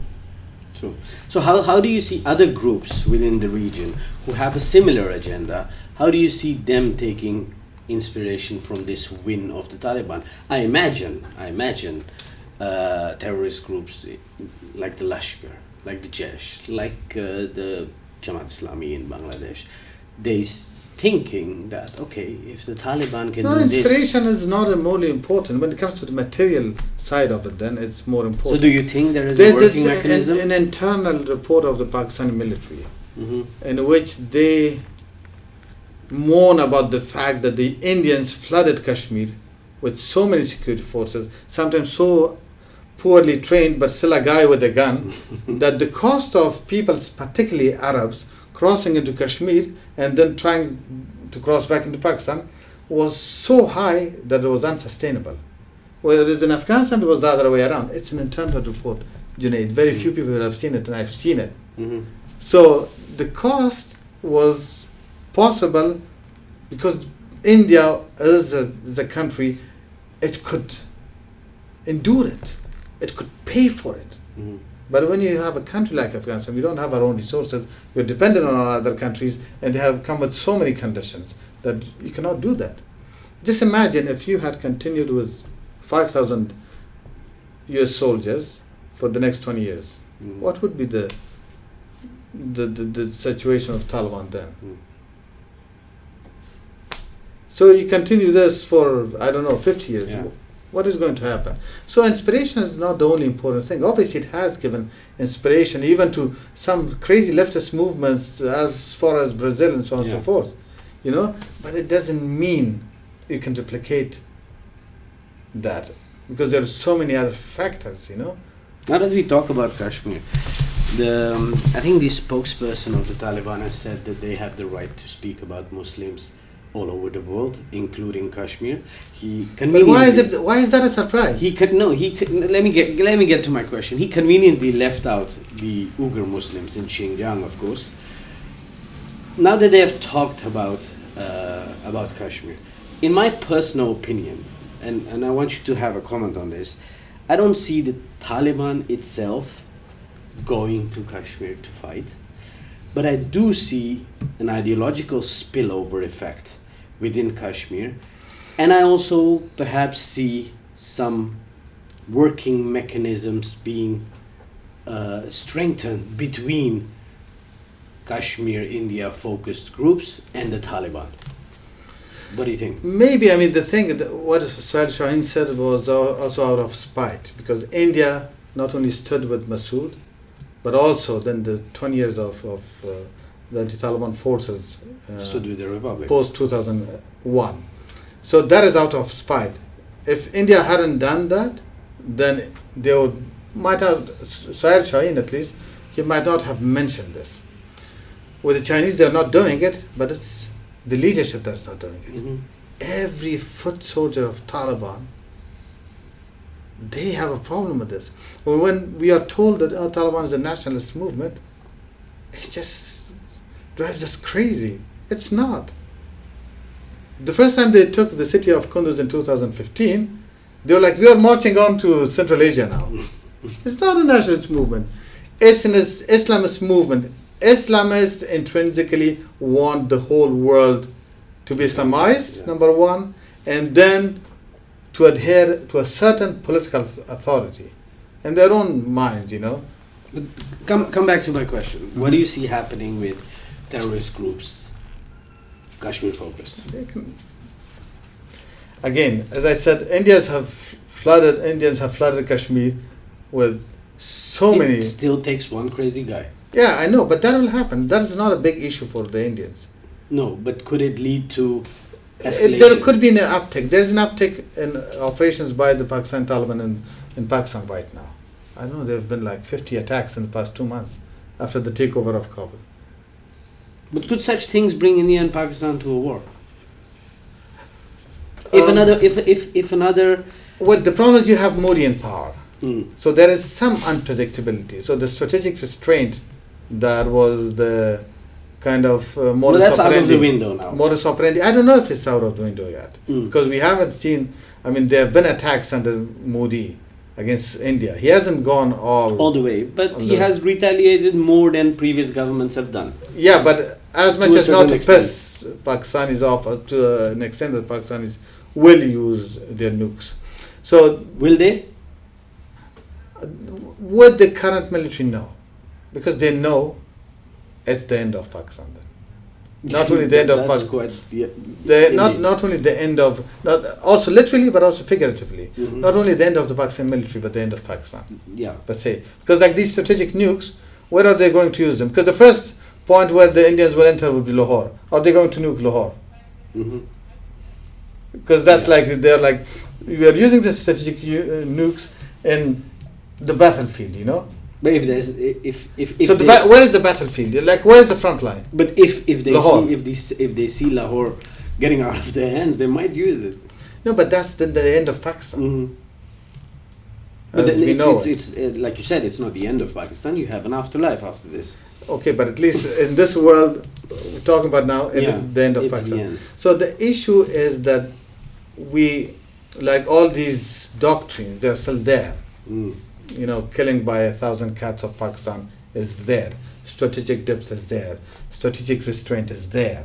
Speaker 1: True. So how do you see other groups within the region who have a similar agenda? How do you see them taking inspiration from this win of the Taliban? I imagine terrorist groups like the Lashkar, like the Jaish, like the Jamaat Islami in Bangladesh, they thinking that, okay, if the Taliban can do this...
Speaker 2: inspiration is not morally important. When it comes to the material side of it, then it's more important.
Speaker 1: So do you think there is
Speaker 2: There's
Speaker 1: a working mechanism?
Speaker 2: an internal report of the Pakistani military
Speaker 1: Mm-hmm.
Speaker 2: in which they mourn about the fact that the Indians flooded Kashmir with so many security forces, sometimes so poorly trained, but still a guy with a gun, that the cost of people, particularly Arabs, crossing into Kashmir and then trying to cross back into Pakistan was so high that it was unsustainable. Whereas in Afghanistan, it was the other way around. It's an internal report, Junaid. Very few people have seen it, and I've seen it.
Speaker 1: Mm-hmm.
Speaker 2: So the cost was possible because India is a country, it could endure it. It could pay for it.
Speaker 1: Mm-hmm.
Speaker 2: But when you have a country like Afghanistan, we don't have our own resources, we're dependent on other countries, and they have come with so many conditions that you cannot do that. Just imagine if you had continued with 5,000 US soldiers for the next 20 years.
Speaker 1: Mm-hmm.
Speaker 2: What would be the situation of Taliban then?
Speaker 1: Mm-hmm.
Speaker 2: So you continue this for, 50 years.
Speaker 1: Yeah.
Speaker 2: What is going to happen? So inspiration is not the only important thing. Obviously, it has given inspiration even to some crazy leftist movements as far as Brazil and so on and so forth. You know, but it doesn't mean you can replicate that because there are so many other factors. You know.
Speaker 1: Now that we talk about Kashmir, I think the spokesperson of the Taliban has said that they have the right to speak about Muslims all over the world, including Kashmir.
Speaker 2: But why is that a surprise?
Speaker 1: Let me get to my question. He conveniently left out the Uyghur Muslims in Xinjiang, of course. Now that they have talked about Kashmir, in my personal opinion, and I want you to have a comment on this. I don't see the Taliban itself going to Kashmir to fight, but I do see an ideological spillover effect within Kashmir, and I also perhaps see some working mechanisms being strengthened between Kashmir India focused groups and the Taliban. What do you think?
Speaker 2: Maybe, I mean, the thing, what Saad Shaheen said was also out of spite, because India not only stood with Masood, but also then the 20 years of the Taliban forces
Speaker 1: Stood with the Republic.
Speaker 2: post 2001. So that is out of spite. If India hadn't done that, then they might have, Saad Shaheen at least, he might not have mentioned this. With the Chinese, they're not doing it, but it's the leadership that's not doing it.
Speaker 1: Mhm.
Speaker 2: Every foot soldier of Taliban, they have a problem with this. When we are told that Taliban is a nationalist movement, it just drives us crazy. It's not. The first time they took the city of Kunduz in 2015, they were like, we are marching on to Central Asia now. It's not a nationalist movement. It's an Islamist movement. Islamists intrinsically want the whole world to be Islamized,
Speaker 1: Yeah.
Speaker 2: number one, and then to adhere to a certain political authority in their own minds, you know.
Speaker 1: But come back to my question. What do you see happening with terrorist groups, Kashmir focused?
Speaker 2: They can, again, as I said, Indians have flooded Kashmir with so many.
Speaker 1: It still takes one crazy guy.
Speaker 2: Yeah, I know, but that will happen. That is not a big issue for the Indians.
Speaker 1: No, but could it lead to escalation?
Speaker 2: There could be an uptick. There's an uptick in operations by the Pakistan Taliban in Pakistan right now. I know there have been like 50 attacks in the past 2 months after the takeover of Kabul.
Speaker 1: But could such things bring India and Pakistan to a war? If another
Speaker 2: Well, the problem is you have Modi in power.
Speaker 1: Hmm.
Speaker 2: So there is some unpredictability. So the strategic restraint that was the kind of modus
Speaker 1: well, that's out of
Speaker 2: operandi.
Speaker 1: the window now.
Speaker 2: Modus operandi. I don't know if it's out of the window yet.
Speaker 1: Mm.
Speaker 2: Because we haven't seen, I mean, there have been attacks under Modi against India. He hasn't gone
Speaker 1: all the way, but
Speaker 2: all
Speaker 1: he
Speaker 2: the-
Speaker 1: has retaliated more than previous governments have done.
Speaker 2: Yeah, but as much
Speaker 1: To a
Speaker 2: as not
Speaker 1: certain
Speaker 2: to
Speaker 1: extent.
Speaker 2: piss Pakistanis off, to an extent that Pakistanis will use their nukes. So
Speaker 1: Will they?
Speaker 2: would the current military know? Because they know it's the end of Pakistan. Not only the end of
Speaker 1: That's
Speaker 2: Pakistan.
Speaker 1: quite, yeah,
Speaker 2: Not
Speaker 1: indeed.
Speaker 2: not only the end of, not also literally but also figuratively.
Speaker 1: Mhm.
Speaker 2: Not only the end of the Pakistan military but the end of Pakistan.
Speaker 1: Yeah.
Speaker 2: Per se. Because like these strategic nukes, where are they going to use them? Because the first point where the Indians will enter would be Lahore. Are they going to nuke Lahore?
Speaker 1: Hmm.
Speaker 2: Because that's
Speaker 1: Yeah.
Speaker 2: like they're like we are using the strategic nukes in the battlefield, you know.
Speaker 1: But if there's if
Speaker 2: So
Speaker 1: they,
Speaker 2: where is the battlefield? Like where is the front line?
Speaker 1: but if they
Speaker 2: Lahore.
Speaker 1: see if they see Lahore getting out of their hands, they might use it.
Speaker 2: No, but that's the end of Pakistan.
Speaker 1: Mhm.
Speaker 2: As
Speaker 1: But then
Speaker 2: we know it.
Speaker 1: it's like you said, it's not the end of Pakistan. You have an afterlife after this.
Speaker 2: Okay, but at least in this world we're talking about now, it is
Speaker 1: Yeah,
Speaker 2: the end of
Speaker 1: it's
Speaker 2: Pakistan.
Speaker 1: the end.
Speaker 2: So the issue is that we, like all these doctrines, they're still there.
Speaker 1: Mm.
Speaker 2: You know, killing by 1,000 cats of Pakistan is there. Strategic dips is there. Strategic restraint is there.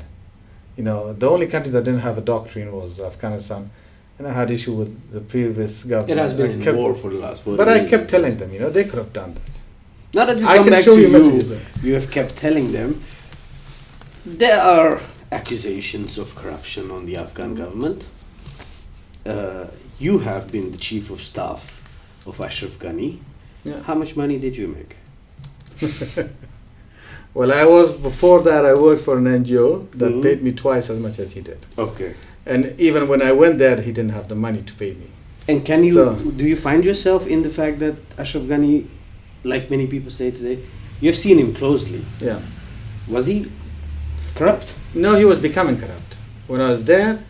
Speaker 2: You know, the only country that didn't have a doctrine was Afghanistan, and I had issue with the previous government.
Speaker 1: It has been
Speaker 2: I
Speaker 1: in
Speaker 2: kept-
Speaker 1: war for the last 40
Speaker 2: But I
Speaker 1: years.
Speaker 2: kept telling them, you know, they could have done that.
Speaker 1: Now that you
Speaker 2: I
Speaker 1: come
Speaker 2: can
Speaker 1: back
Speaker 2: show
Speaker 1: to
Speaker 2: you
Speaker 1: you,
Speaker 2: messages.
Speaker 1: you have kept telling them there are accusations of corruption on the Afghan government. You have been the chief of staff of Ashraf Ghani.
Speaker 2: Yeah.
Speaker 1: How much money did you make?
Speaker 2: Well, before that, I worked for an NGO that
Speaker 1: Mhm.
Speaker 2: paid me twice as much as he did.
Speaker 1: Okay.
Speaker 2: And even when I went there, he didn't have the money to pay me.
Speaker 1: And can you
Speaker 2: So-
Speaker 1: do you find yourself in the fact that Ashraf Ghani, like many people say today, you have seen him closely.
Speaker 2: Yeah.
Speaker 1: Was he corrupt?
Speaker 2: No, he was becoming corrupt. When I was there,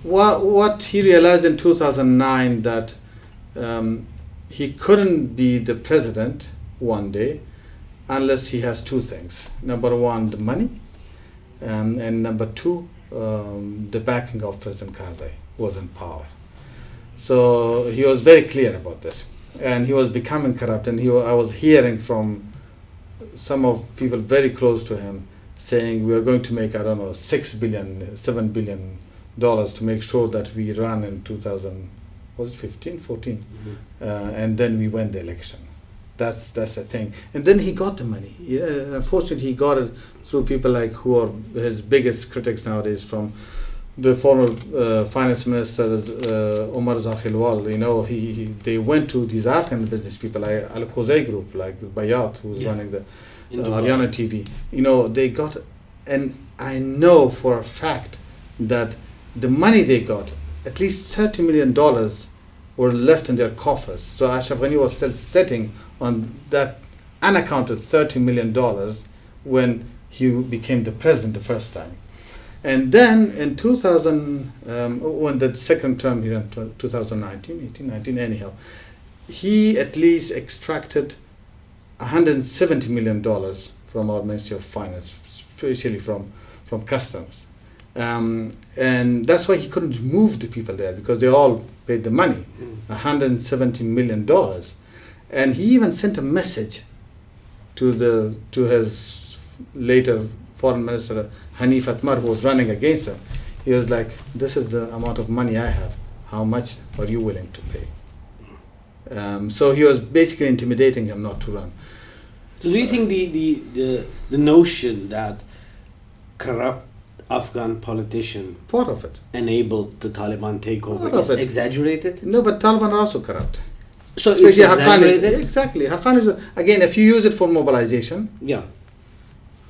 Speaker 2: what he realized in 2009 that he couldn't be the president one day unless he has two things. Number one, the money, and number two, the backing of President Karzai was in power. So he was very clear about this, and he was becoming corrupt. And I was hearing from some of people very close to him saying we are going to make, I don't know, $7 billion to make sure that we run in 2015, 14, and then we win the election. That's the thing. And then he got the money. Unfortunately, he got it through people like who are his biggest critics nowadays, from the former finance minister Omar Zakhilwal. You know, they went to these Afghan business people like Al Khuzai Group, like Bayat, who's running the Ariana TV. You know, they got, and I know for a fact that the money they got, at least $30 million were left in their coffers. So Ashraf Ghani was still sitting on that unaccounted $30 million when he became the president the first time. And then in 2000, when the second term here in 2019, 18, anyhow, he at least extracted $170 million from our Ministry of Finance, especially from customs. And that's why he couldn't move the people there, because they all paid the money, $170 million. And he even sent a message to his later foreign minister Hanif Atmar, who was running against him. He was like, this is the amount of money I have. How much are you willing to pay? So he was basically intimidating him not to run.
Speaker 1: So do you think the notion that corrupt Afghan politician
Speaker 2: part of it
Speaker 1: enabled the Taliban takeover is exaggerated?
Speaker 2: No, but Taliban are also corrupt.
Speaker 1: So
Speaker 2: especially
Speaker 1: it's exaggerated?
Speaker 2: Exactly. Haqqan is, again, if you use it for mobilization.
Speaker 1: Yeah.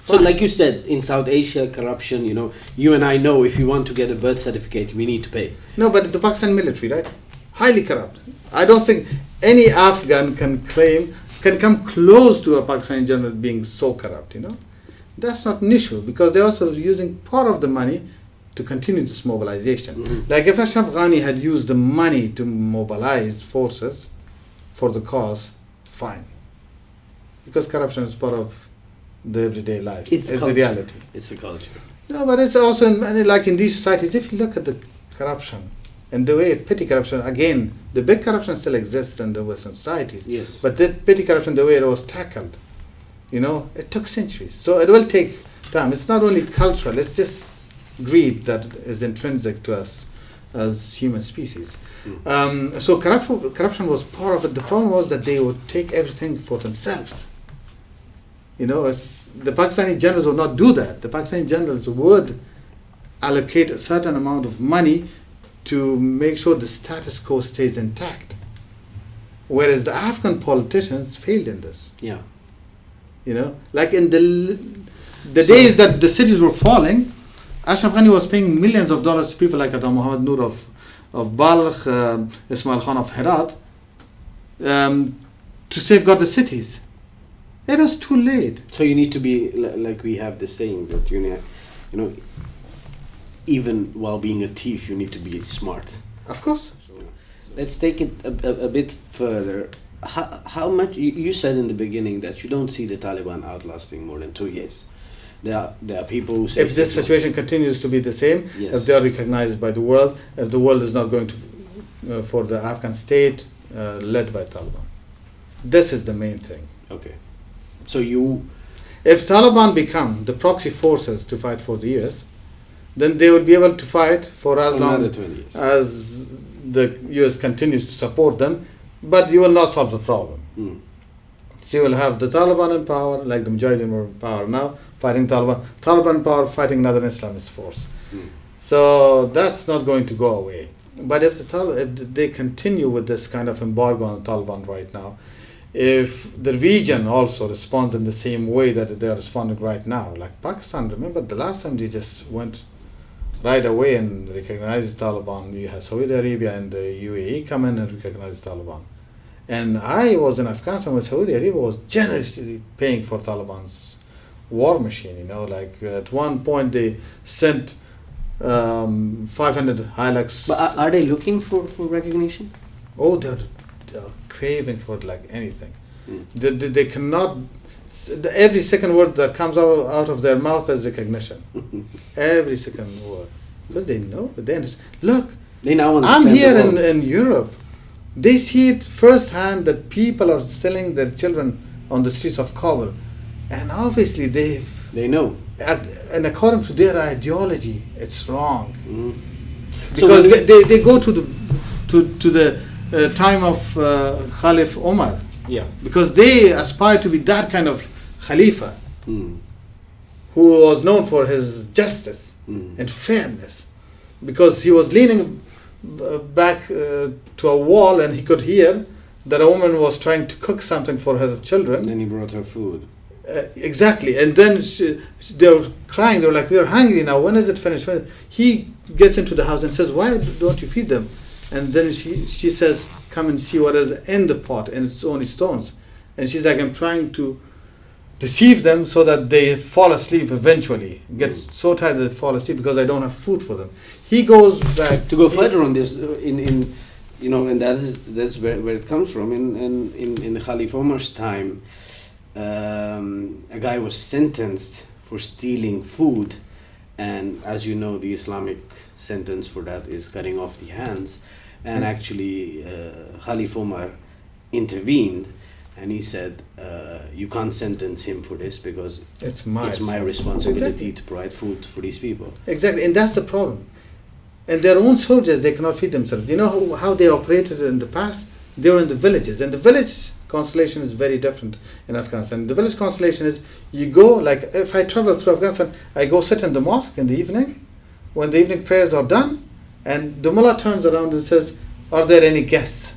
Speaker 1: So like you said, in South Asia, corruption, you know, you and I know if you want to get a birth certificate, we need to pay.
Speaker 2: No, but the Pakistan military, right? Highly corrupt. I don't think any Afghan can come close to a Pakistani general being so corrupt, you know. That's not an issue, because they're also using part of the money to continue this mobilization. Like if Ashraf Ghani had used the money to mobilize forces for the cause, fine. Because corruption is part of the everyday life. It's the reality.
Speaker 1: It's the culture.
Speaker 2: No, but it's also like in these societies, if you look at the corruption and the way petty corruption, again, the big corruption still exists in the Western societies.
Speaker 1: Yes.
Speaker 2: But the petty corruption, the way it was tackled, you know, it took centuries. So it will take time. It's not only cultural, it's just greed that is intrinsic to us as human species. So corruption was part of it. The problem was that they would take everything for themselves. You know, the Pakistani generals would not do that. The Pakistani generals would allocate a certain amount of money to make sure the status quo stays intact. Whereas the Afghan politicians failed in this.
Speaker 1: Yeah.
Speaker 2: You know, like in the days that the cities were falling, Ashraf Ghani was paying millions of dollars to people like Ata Muhammad Noor of Balkh, Ismail Khan of Herat, to safeguard the cities. It was too late.
Speaker 1: So you need to be, like we have this saying that you know, even while being a thief, you need to be smart.
Speaker 2: Of course.
Speaker 1: So let's take it a bit further. How much, you said in the beginning that you don't see the Taliban outlasting more than 2 years. There are people who say...
Speaker 2: If this situation continues to be the same,
Speaker 1: yes.
Speaker 2: If they are recognized by the world, if the world is not going to, for the Afghan state led by Taliban. This is the main thing.
Speaker 1: Okay. So
Speaker 2: if Taliban become the proxy forces to fight for the US, then they would be able to fight for as long as the US continues to support them, but you will not solve the problem. So you will have the Taliban in power, like the Mujahideen were in power now, fighting Taliban in power, fighting another Islamist force. So that's not going to go away. But if they continue with this kind of embargo on Taliban right now, if the region also responds in the same way that they are responding right now, like Pakistan, remember the last time they just went right away and recognized the Taliban. You had Saudi Arabia and the UAE come in and recognize the Taliban. And I was in Afghanistan when Saudi Arabia was generously paying for Taliban's war machine. You know, like at one point they sent 500 Hilux.
Speaker 1: But are they looking for recognition?
Speaker 2: Oh, they're craving for it like anything. They cannot. Every second word that comes out of their mouth is recognition. Every second word, because they know. They understand. Look,
Speaker 1: They now
Speaker 2: I'm
Speaker 1: understand
Speaker 2: here
Speaker 1: the world.
Speaker 2: in Europe. They see it firsthand that people are selling their children on the streets of Kabul. And obviously
Speaker 1: They know.
Speaker 2: and according to their ideology, it's wrong.
Speaker 1: Mm.
Speaker 2: Because
Speaker 1: when
Speaker 2: they go to the time of Khalif Omar.
Speaker 1: Yeah.
Speaker 2: Because they aspire to be that kind of Khalifa
Speaker 1: Mm.
Speaker 2: who was known for his justice and fairness. Because he was leaning back to a wall and he could hear that a woman was trying to cook something for her children.
Speaker 1: Then he brought her food.
Speaker 2: Exactly, and then they were crying. They were like, "We are hungry now. When is it finished?" He gets into the house and says, "Why don't you feed them?" And then she says, "Come and see what is in the pot, and it's only stones." And she's like, "I'm trying to deceive them so that they fall asleep eventually. Get so tired that they fall asleep because I don't have food for them." He goes back
Speaker 1: To go further on this, in you know, and that's where it comes from. In Khalif Omar's time, a guy was sentenced for stealing food, and as you know, the Islamic sentence for that is cutting off the hands. And actually, Khalif Omar intervened, and he said, "You can't sentence him for this because
Speaker 2: it's my
Speaker 1: responsibility to provide food for these people."
Speaker 2: Exactly, and that's the problem. And their own soldiers, they cannot feed themselves. You know how they operated in the past? They were in the villages, and the village constellation is very different in Afghanistan. The village constellation is, you go, like if I travel through Afghanistan, I go sit in the mosque in the evening, when the evening prayers are done, and the mullah turns around and says, "Are there any guests?"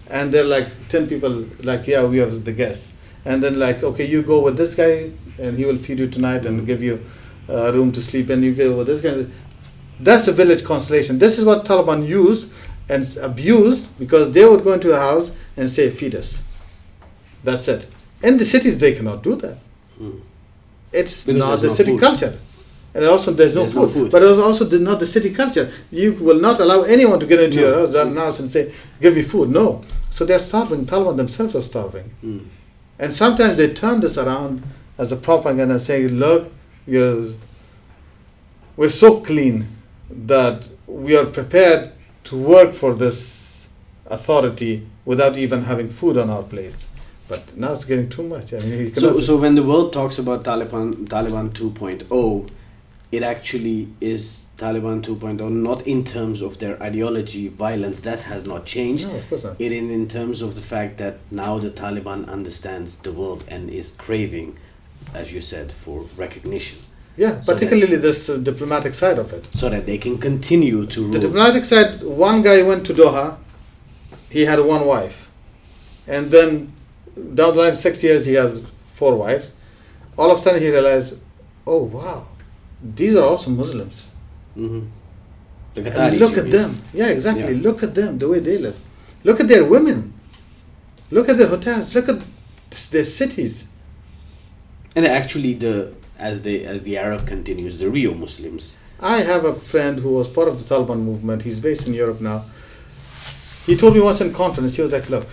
Speaker 2: And they're like 10 people, like, "Yeah, we are the guests." And then like, "Okay, you go with this guy and he will feed you tonight and give you a room to sleep, and you go with this guy." That's the village constellation. This is what Taliban used and abused, because they would go into a house and say, "Feed us." That's it. In the cities, they cannot do that. It's
Speaker 1: Because
Speaker 2: not the
Speaker 1: there's no
Speaker 2: city
Speaker 1: food.
Speaker 2: culture. And also, there's no
Speaker 1: no
Speaker 2: food.
Speaker 1: food.
Speaker 2: But it's also not the city culture. You will not allow anyone to get into your house and say, "Give me food." No. So they're starving. Taliban themselves are starving. And sometimes they turn this around as a propaganda, saying, "Look, we're so clean that we are prepared to work for this authority without even having food on our plates." But now it's getting too much. I mean, you cannot
Speaker 1: So when the world talks about Taliban 2.0, it actually is Taliban 2.0, not in terms of their ideology, violence, that has not changed.
Speaker 2: No, of course not.
Speaker 1: It in terms of the fact that now the Taliban understands the world and is craving, as you said, for recognition.
Speaker 2: Yeah,
Speaker 1: So
Speaker 2: particularly this diplomatic side of it.
Speaker 1: So that they can continue to rule.
Speaker 2: The diplomatic side, one guy went to Doha, he had one wife. And then down the line, 6 years, he has 4 wives. All of a sudden he realized, "Oh wow, these are also Muslims.
Speaker 1: The
Speaker 2: And
Speaker 1: Qataris,
Speaker 2: look
Speaker 1: you
Speaker 2: at
Speaker 1: mean.
Speaker 2: them." Yeah, exactly.
Speaker 1: Yeah.
Speaker 2: Look at them, the way they live. Look at their women. Look at their hotels. Look at their cities.
Speaker 1: And actually, as the Arab continues, the real Muslims.
Speaker 2: I have a friend who was part of the Taliban movement. He's based in Europe now. He told me once in conference, he was like, "Look,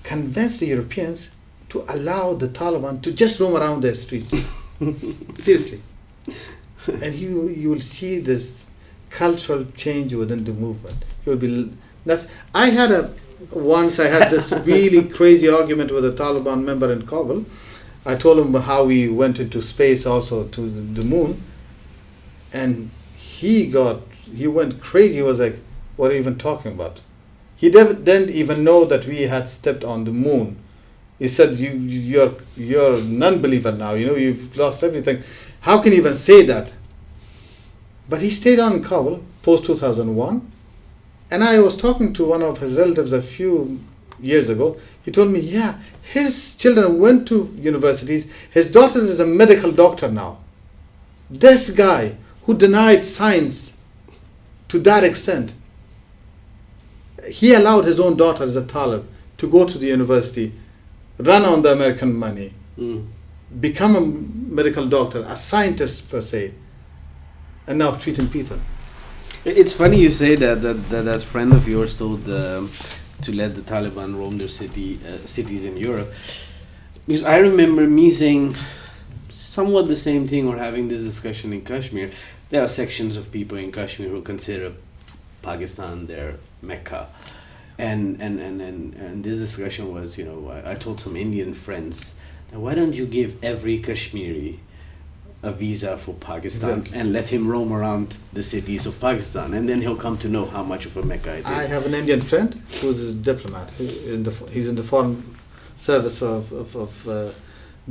Speaker 2: convince the Europeans to allow the Taliban to just roam around their streets." Seriously. And you will see this cultural change within the movement. You will be I had this really crazy argument with a Taliban member in Kabul. I told him how we went into space, also to the moon, and he went crazy. He was like, "What are you even talking about?" He didn't even know that we had stepped on the moon. He said, "You're a non-believer now. You've lost everything. How can you even say that?" But he stayed on in Kabul post 2001, and I was talking to one of his relatives a few years ago. He told me, yeah, his children went to universities. His daughter is a medical doctor now. This guy who denied science to that extent, he allowed his own daughter as a Talib to go to the university, run on the American money, become a medical doctor, a scientist per se, and now treating people.
Speaker 1: It's funny you say that friend of yours told to let the Taliban roam their cities in Europe, because I remember me saying somewhat the same thing or having this discussion in Kashmir. There are sections of people in Kashmir who consider Pakistan their Mecca. And this discussion was, I told some Indian friends, why don't you give every Kashmiri a visa for Pakistan and let him roam around the cities of Pakistan, and then he'll come to know how much of a Mecca it is.
Speaker 2: I have an Indian friend who's a diplomat. He's in the foreign service of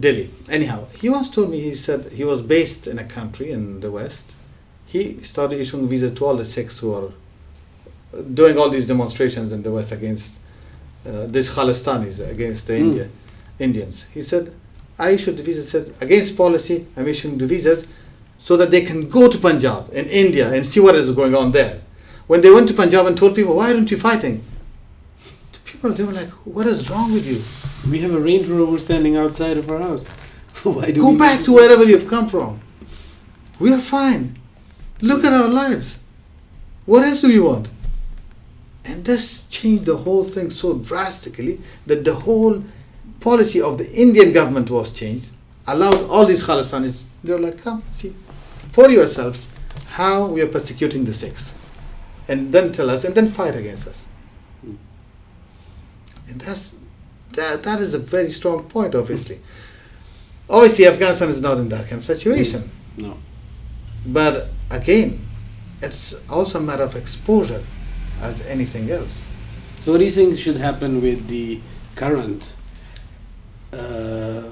Speaker 2: Delhi. Anyhow, he once told me, he said he was based in a country in the West. He started issuing visas to all the Sikhs who are doing all these demonstrations in the West against these Khalistanis, against the Indians. He said, I issued the visas, said, against policy, I'm issuing the visas so that they can go to Punjab in India and see what is going on there. When they went to Punjab and told people, why aren't you fighting? The people, they were like, what is wrong with you?
Speaker 1: We have a Range Rover standing outside of our house. Why do
Speaker 2: Go back to wherever you've come from. We are fine. Look at our lives. What else do you want? And this changed the whole thing so drastically that the whole policy of the Indian government was changed, allowed all these Khalistanis, they were like, come, see for yourselves how we are persecuting the Sikhs. And then tell us, and then fight against us. And that is a very strong point, obviously. Obviously, Afghanistan is not in that kind of situation.
Speaker 1: No.
Speaker 2: But again, it's also a matter of exposure as anything else.
Speaker 1: So what do you think should happen with the current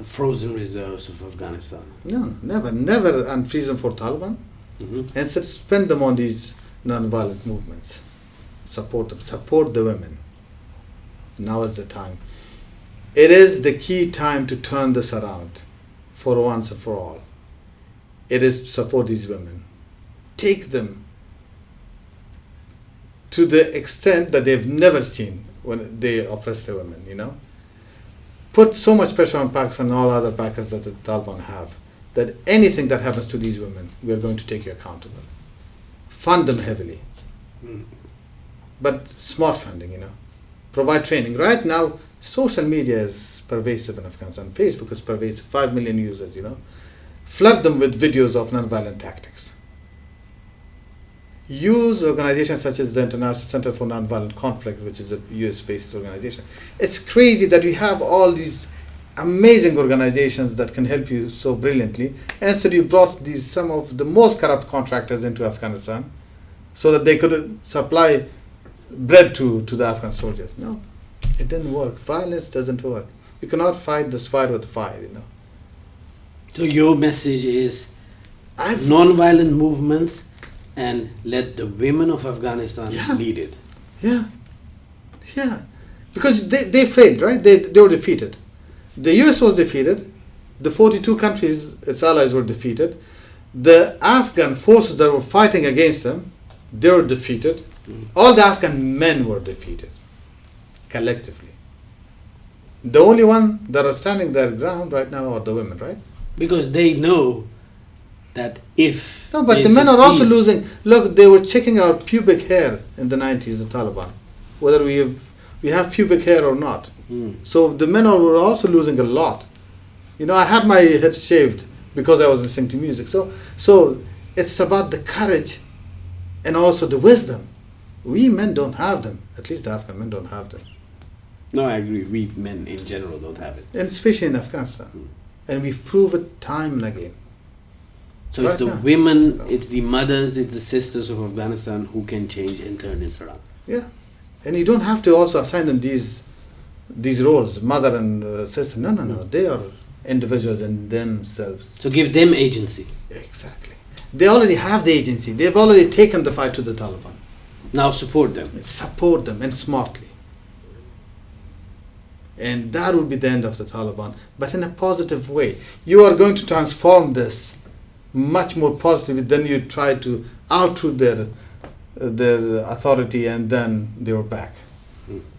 Speaker 1: frozen reserves of Afghanistan?
Speaker 2: No, never unfreeze them for Taliban. And spend them on these non-violent movements. Support them, support the women. Now is the time. It is the key time to turn this around for once and for all. It is to support these women. Take them to the extent that they've never seen when they oppress the women, Put so much pressure on Pakistan and all other backers that the Taliban have, that anything that happens to these women, we are going to take you accountable. Fund them heavily. But smart funding, Provide training. Right now, social media is pervasive in Afghanistan. Facebook is pervasive, 5 million users, Flood them with videos of non-violent tactics. Use organizations such as the International Center for Nonviolent Conflict, which is a US-based organization. It's crazy that we have all these amazing organizations that can help you so brilliantly. And so you brought some of the most corrupt contractors into Afghanistan so that they could supply bread to the Afghan soldiers. No, it didn't work. Violence doesn't work. You cannot fight this fire with fire,
Speaker 1: So your message is non-violent movements and let the women of Afghanistan lead it.
Speaker 2: Yeah. Because they failed, right? They were defeated. The US was defeated. The 42 countries, its allies, were defeated. The Afghan forces that were fighting against them, they were defeated. All the Afghan men were defeated, collectively. The only one that are standing their ground right now are the women, right?
Speaker 1: Because they know that if
Speaker 2: no, but the men are also losing. Look, they were checking our pubic hair in the 90s, the Taliban, whether we have pubic hair or not. So the men were also losing a lot. I had my head shaved because I was listening to music. So it's about the courage and also the wisdom. We men don't have them. At least the Afghan men don't have them.
Speaker 1: No, I agree. We men in general don't have it.
Speaker 2: And especially in Afghanistan. And we've proven it time and again.
Speaker 1: So it's the women, it's the mothers, it's the sisters of Afghanistan who can change and turn this around.
Speaker 2: Yeah. And you don't have to also assign them these roles, mother and sister. No. They are individuals in themselves.
Speaker 1: So give them agency.
Speaker 2: Exactly. They already have the agency. They've already taken the fight to the Taliban.
Speaker 1: Now support them.
Speaker 2: Support them, and smartly. And that would be the end of the Taliban, but in a positive way. You are going to transform this much more positively than you try to outroot their authority and then they were back.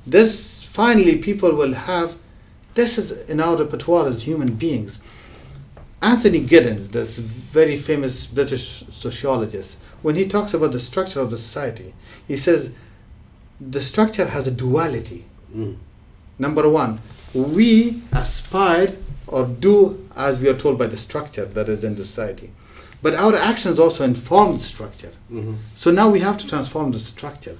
Speaker 2: This, finally, people will have, this is in our repertoire as human beings. Anthony Giddens, this very famous British sociologist, when he talks about the structure of the society, he says the structure has a duality. Number one, we aspire or do as we are told by the structure that is in the society. But our actions also inform the structure.
Speaker 1: Mhm.
Speaker 2: So now we have to transform the structure.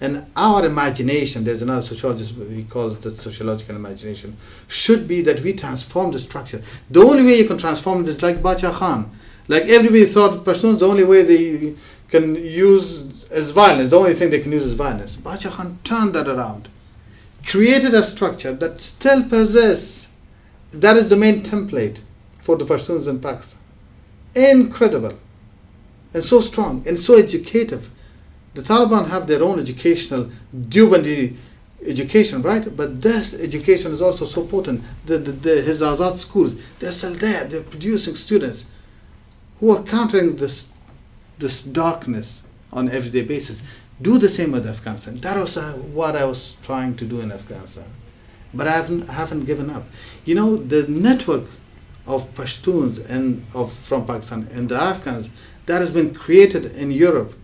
Speaker 2: And our imagination, there's another sociologist, he calls it the sociological imagination, should be that we transform the structure. The only way you can transform this, like Bacha Khan. Like everybody thought Pashtuns, the only way they can use is violence. The only thing they can use is violence. Bacha Khan turned that around. Created a structure that still persists. That is the main template for the Pashtuns in Pakistan. Incredible. And so strong and so educative. The Taliban have their own educational, Deobandi education, right? But this education is also so potent. His Azad schools, they're still there. They're producing students who are countering this darkness on an everyday basis. Do the same with Afghanistan. That was what I was trying to do in Afghanistan. But I haven't given up. You know, the network of Pashtuns from Pakistan and the Afghans that has been created in Europe.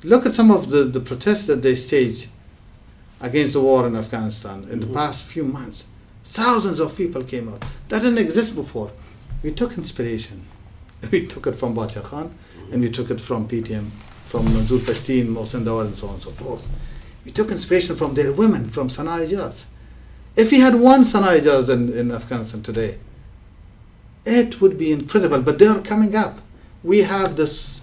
Speaker 2: Look at some of the protests that they staged against the war in Afghanistan in the past few months. Thousands of people came out. That didn't exist before. We took inspiration. We took it from Bacha Khan, and we took it from PTM, from Manzoor Pashtun, Malaiz Daud, and so on and so forth. We took inspiration from their women, from Sana Ijaz. If we had one Sana Ijaz in Afghanistan today, it would be incredible, but they are coming up. We have this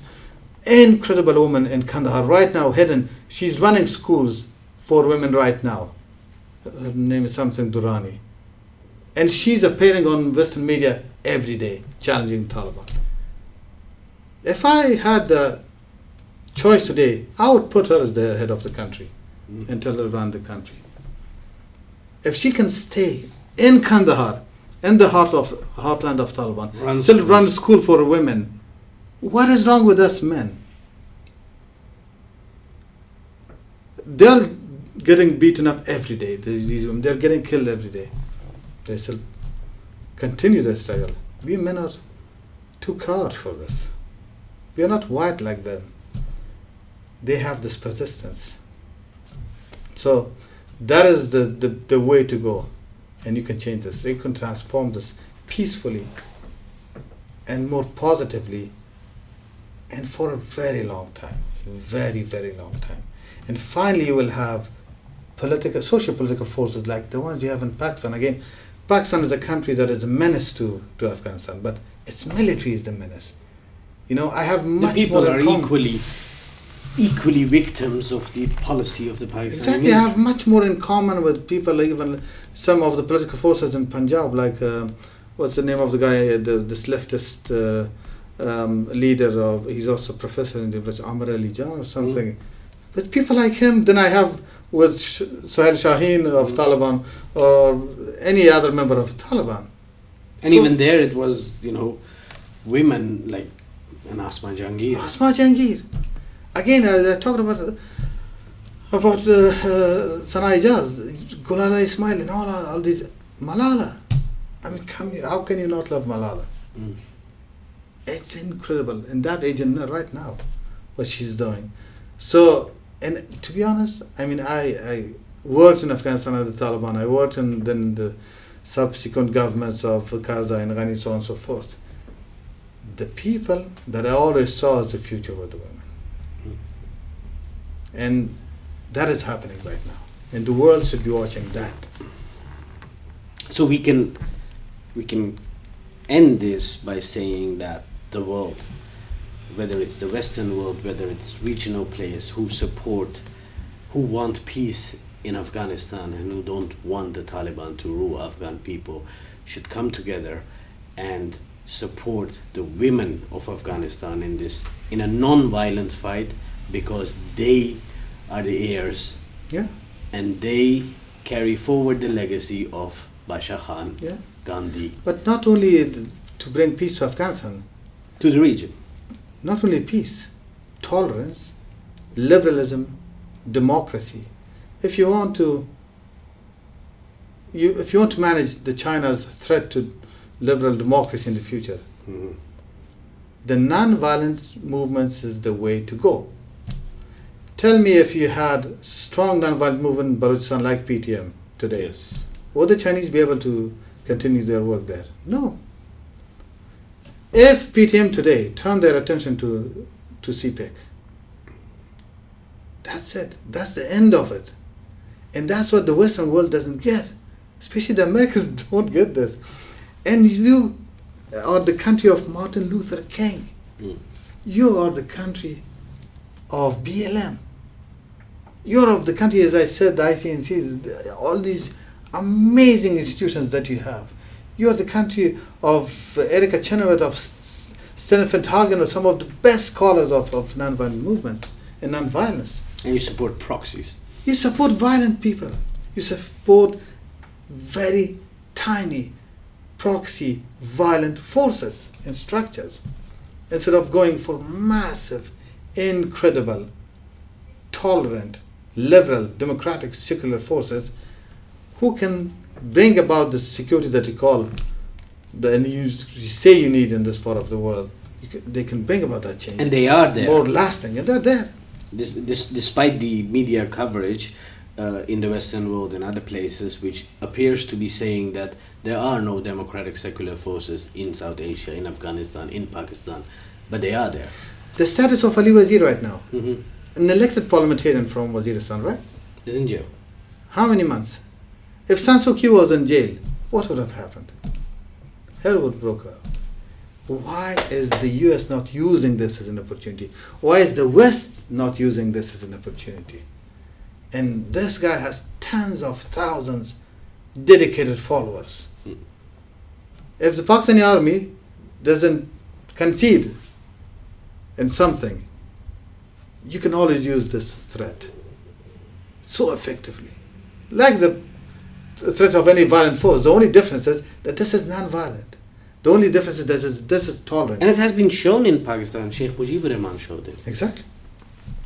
Speaker 2: incredible woman in Kandahar right now hidden. She's running schools for women right now. Her name is something Durrani. And she's appearing on Western media every day, challenging Taliban. If I had the choice today, I would put her as the head of the country and tell her to run the country. If she can stay in Kandahar, in the heartland of Taliban, run school for women, what is wrong with us men? They're getting beaten up every day. These women, they're getting killed every day. They still continue their struggle. We men are too coward for this. We are not white like them. They have this persistence. So that is the way to go. And you can change this. You can transform this peacefully and more positively and for a very long time. Very, very long time. And finally you will have socio-political forces like the ones you have in Pakistan. Again, Pakistan is a country that is a menace to Afghanistan, but its military is the menace. You know, I have much
Speaker 1: the people
Speaker 2: more
Speaker 1: are equally victims of the policy of the Pakistani
Speaker 2: Exactly,
Speaker 1: military.
Speaker 2: I have much more in common with people, like even some of the political forces in Punjab, like what's the name of the guy, this leftist leader he's also a professor in the university, Amr Ali Jan or something. But people like him, then I have with Sohail Shaheen of Taliban or any other member of Taliban.
Speaker 1: And even there it was, women like an Asma Jahangir.
Speaker 2: Asma Jahangir. Again, I talked about Sana Ijaz, Gulala Ismail and all these. Malala. I mean, how can you not love Malala? It's incredible. In that age and right now, what she's doing. So, and to be honest, I mean, I worked in Afghanistan under the Taliban. I worked in the subsequent governments of Karzai and Ghani, so on and so forth. The people that I always saw as the future were the women. And that is happening right now. And the world should be watching that.
Speaker 1: So we can end this by saying that the world, whether it's the Western world, whether it's regional players who want peace in Afghanistan and who don't want the Taliban to rule Afghan people, should come together and support the women of Afghanistan in a non-violent fight, because they are the heirs, and they carry forward the legacy of Bacha Khan, Gandhi.
Speaker 2: But not only to bring peace to Afghanistan,
Speaker 1: to the region.
Speaker 2: Not only peace, tolerance, liberalism, democracy. If you want to manage the China's threat to liberal democracy in the future, the non-violent movements is the way to go. Tell me, if you had strong non-violent movement in Balochistan like PTM today, would the Chinese be able to continue their work there? No. If PTM today turn their attention to CPEC, that's it. That's the end of it. And that's what the Western world doesn't get. Especially the Americans don't get this. And you are the country of Martin Luther King. You are the country of BLM. You're of the country, as I said, the ICNC, all these amazing institutions that you have. You are the country of Erika Chenoweth, of Stephen Hagen, or some of the best scholars of nonviolent movements and nonviolence.
Speaker 1: And you support proxies.
Speaker 2: You support violent people. You support very tiny proxy violent forces and structures instead of going for massive, incredible, tolerant, liberal, democratic, secular forces who can bring about the security that you call, and you say you need in this part of the world. They can bring about that change.
Speaker 1: And they are there.
Speaker 2: More lasting, and they're there.
Speaker 1: Despite the media coverage in the Western world and other places, which appears to be saying that there are no democratic secular forces in South Asia, in Afghanistan, in Pakistan, but they are there.
Speaker 2: The status of Ali Wazir right now, an elected parliamentarian from Waziristan, right?
Speaker 1: Is in jail.
Speaker 2: How many months? If San Suu Kyi was in jail, what would have happened? Hell would broke out. Why is the US not using this as an opportunity? Why is the West not using this as an opportunity? And this guy has tens of thousands dedicated followers. If the Pakistani army doesn't concede in something, you can always use this threat so effectively. Like the threat of any violent force, the only difference is that this is non-violent. The only difference is that this is tolerant.
Speaker 1: And it has been shown in Pakistan. Sheikh Mujibur Rahman showed it.
Speaker 2: Exactly.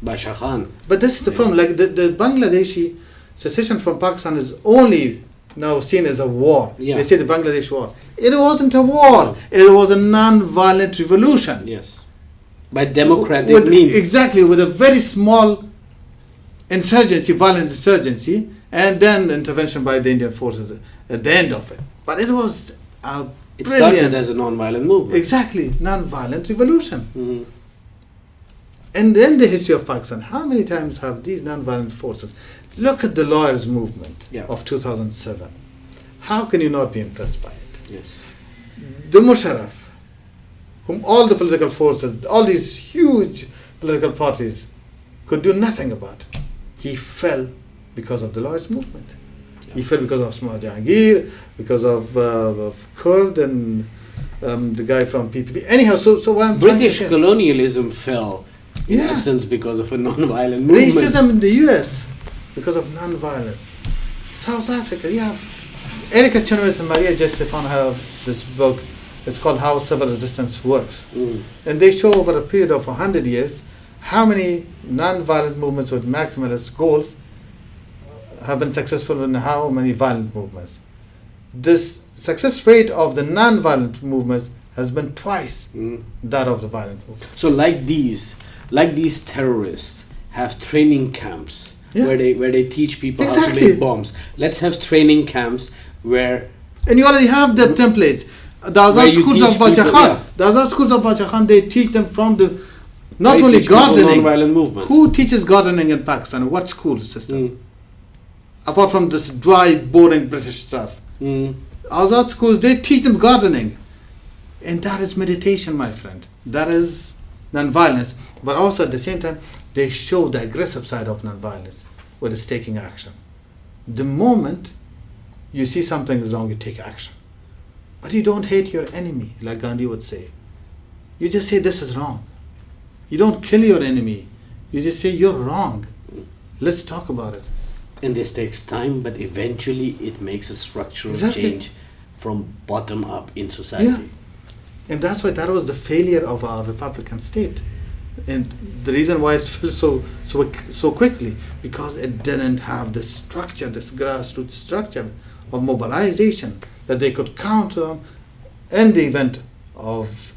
Speaker 1: Basha Khan.
Speaker 2: But this is the problem. Like the Bangladeshi secession from Pakistan is only now seen as a war.
Speaker 1: Yeah.
Speaker 2: They say the Bangladesh war. It wasn't a war. It was a non-violent revolution.
Speaker 1: Yes. By democratic means.
Speaker 2: Exactly, with a very small insurgency, violent insurgency, and then intervention by the Indian forces at the end of it. But it was a
Speaker 1: It
Speaker 2: brilliant,
Speaker 1: started as a non-violent movement.
Speaker 2: exactly, non-violent revolution.
Speaker 1: Mhm.
Speaker 2: And in the history of Pakistan, how many times have these non-violent forces? Look at the lawyers' movement of 2007. How can you not be impressed by it?
Speaker 1: Yes.
Speaker 2: The Musharraf, whom all the political forces, all these huge political parties could do nothing about, he fell because of the lawyers' movement. He fell because of Usman Jahangir, because of Kurd and the guy from PPP. Anyhow, so what I'm
Speaker 1: British
Speaker 2: trying to say,
Speaker 1: colonialism fell, in
Speaker 2: Yeah.
Speaker 1: essence, because of a non-violent movement.
Speaker 2: racism in the US because of non-violence. South Africa, yeah. Erika Chenoweth and Maria J. Stefan have this book. It's called How Civil Resistance Works. And they show over a period of 100 years how many non-violent movements with maximalist goals have been successful and how many violent movements. This success rate of the non-violent movements has been twice that of the violent movement.
Speaker 1: So like these terrorists have training camps
Speaker 2: Yeah.
Speaker 1: where they teach people how to
Speaker 2: Exactly.
Speaker 1: make bombs. Let's have training camps where
Speaker 2: And you already have the templates. The
Speaker 1: Where
Speaker 2: Azad
Speaker 1: you
Speaker 2: schools
Speaker 1: teach
Speaker 2: of Bacha
Speaker 1: people,
Speaker 2: Khan.
Speaker 1: yeah.
Speaker 2: The Azad schools of Bacha Khan, they teach them from the not
Speaker 1: they
Speaker 2: only
Speaker 1: teach people
Speaker 2: gardening.
Speaker 1: non-violent movements.
Speaker 2: Who teaches gardening in Pakistan? What school system?
Speaker 1: Mm.
Speaker 2: Apart from this dry, boring British stuff.
Speaker 1: Mm.
Speaker 2: Azad schools, they teach them gardening. And that is meditation, my friend. That is non-violence. But also at the same time, they show the aggressive side of non-violence, where it's taking action. The moment you see something is wrong, you take action. But you don't hate your enemy, like Gandhi would say. You just say this is wrong. You don't kill your enemy. You just say you're wrong. Let's talk about it.
Speaker 1: And this takes time, but eventually it makes a structural
Speaker 2: Exactly.
Speaker 1: change from bottom up in society.
Speaker 2: Yeah. And that's why that was the failure of our Republican state. And the reason why it fell so quickly, because it didn't have this structure, this grassroots structure of mobilization that they could count on in the event of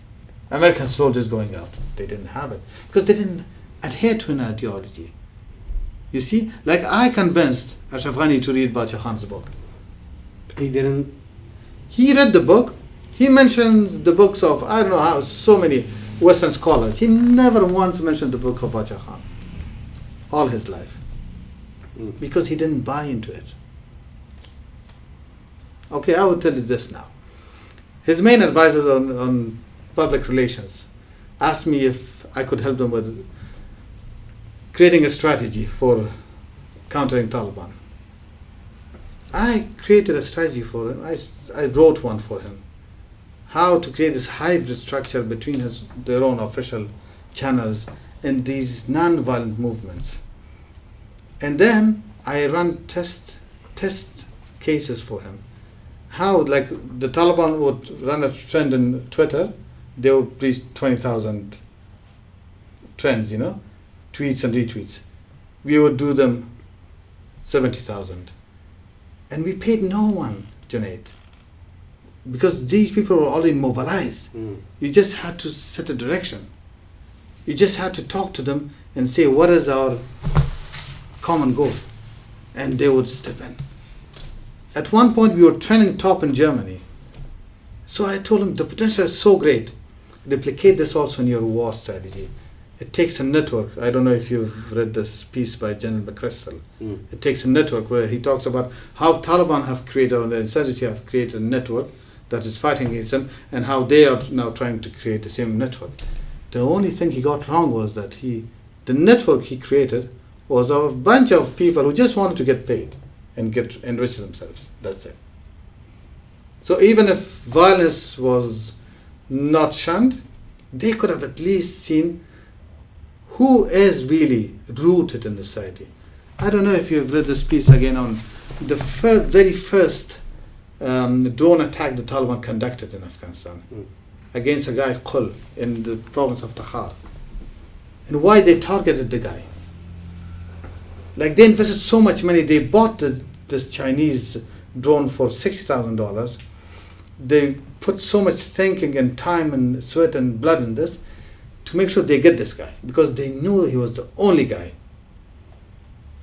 Speaker 2: American soldiers going out. They didn't have it because they didn't adhere to an ideology. You see, like I convinced Ashraf Ghani to read Bacha Khan's book.
Speaker 1: He didn't.
Speaker 2: He read the book He mentions the books of, I don't know how, so many Western scholars. He never once mentioned the book of Bacha Khan all his life because he didn't buy into it. Okay, I will tell you this now. His main advisors on public relations asked me if I could help them with creating a strategy for countering Taliban. I created a strategy for him. I wrote one for him. How to create this hybrid structure between their own official channels and these non-violent movements. And then I run test cases for him. How, like, the Taliban would run a trend in Twitter, they would reach 20,000 trends, tweets and retweets. We would do them 70,000. And we paid no one, Junaid. Because these people were already mobilized. You just had to set a direction. You just had to talk to them and say, what is our common goal? And they would step in. At one point, we were trending top in Germany. So I told him, the potential is so great. Replicate this also in your war strategy. It takes a network. I don't know if you've read this piece by General McChrystal. It takes a network where he talks about how Taliban have created, or the insurgency have created a network that is fighting against them, and how they are now trying to create the same network. The only thing he got wrong was that the network he created was a bunch of people who just wanted to get paid and enrich themselves. That's it. So even if violence was not shunned, they could have at least seen who is really rooted in the society. I don't know if you've read this piece again on the very first drone attack the Taliban conducted in Afghanistan against a guy, Qul, in the province of Takhar. And why they targeted the guy. Like, they invested so much money, they bought this Chinese drone for $60,000. They put so much thinking and time and sweat and blood in this to make sure they get this guy, because they knew he was the only guy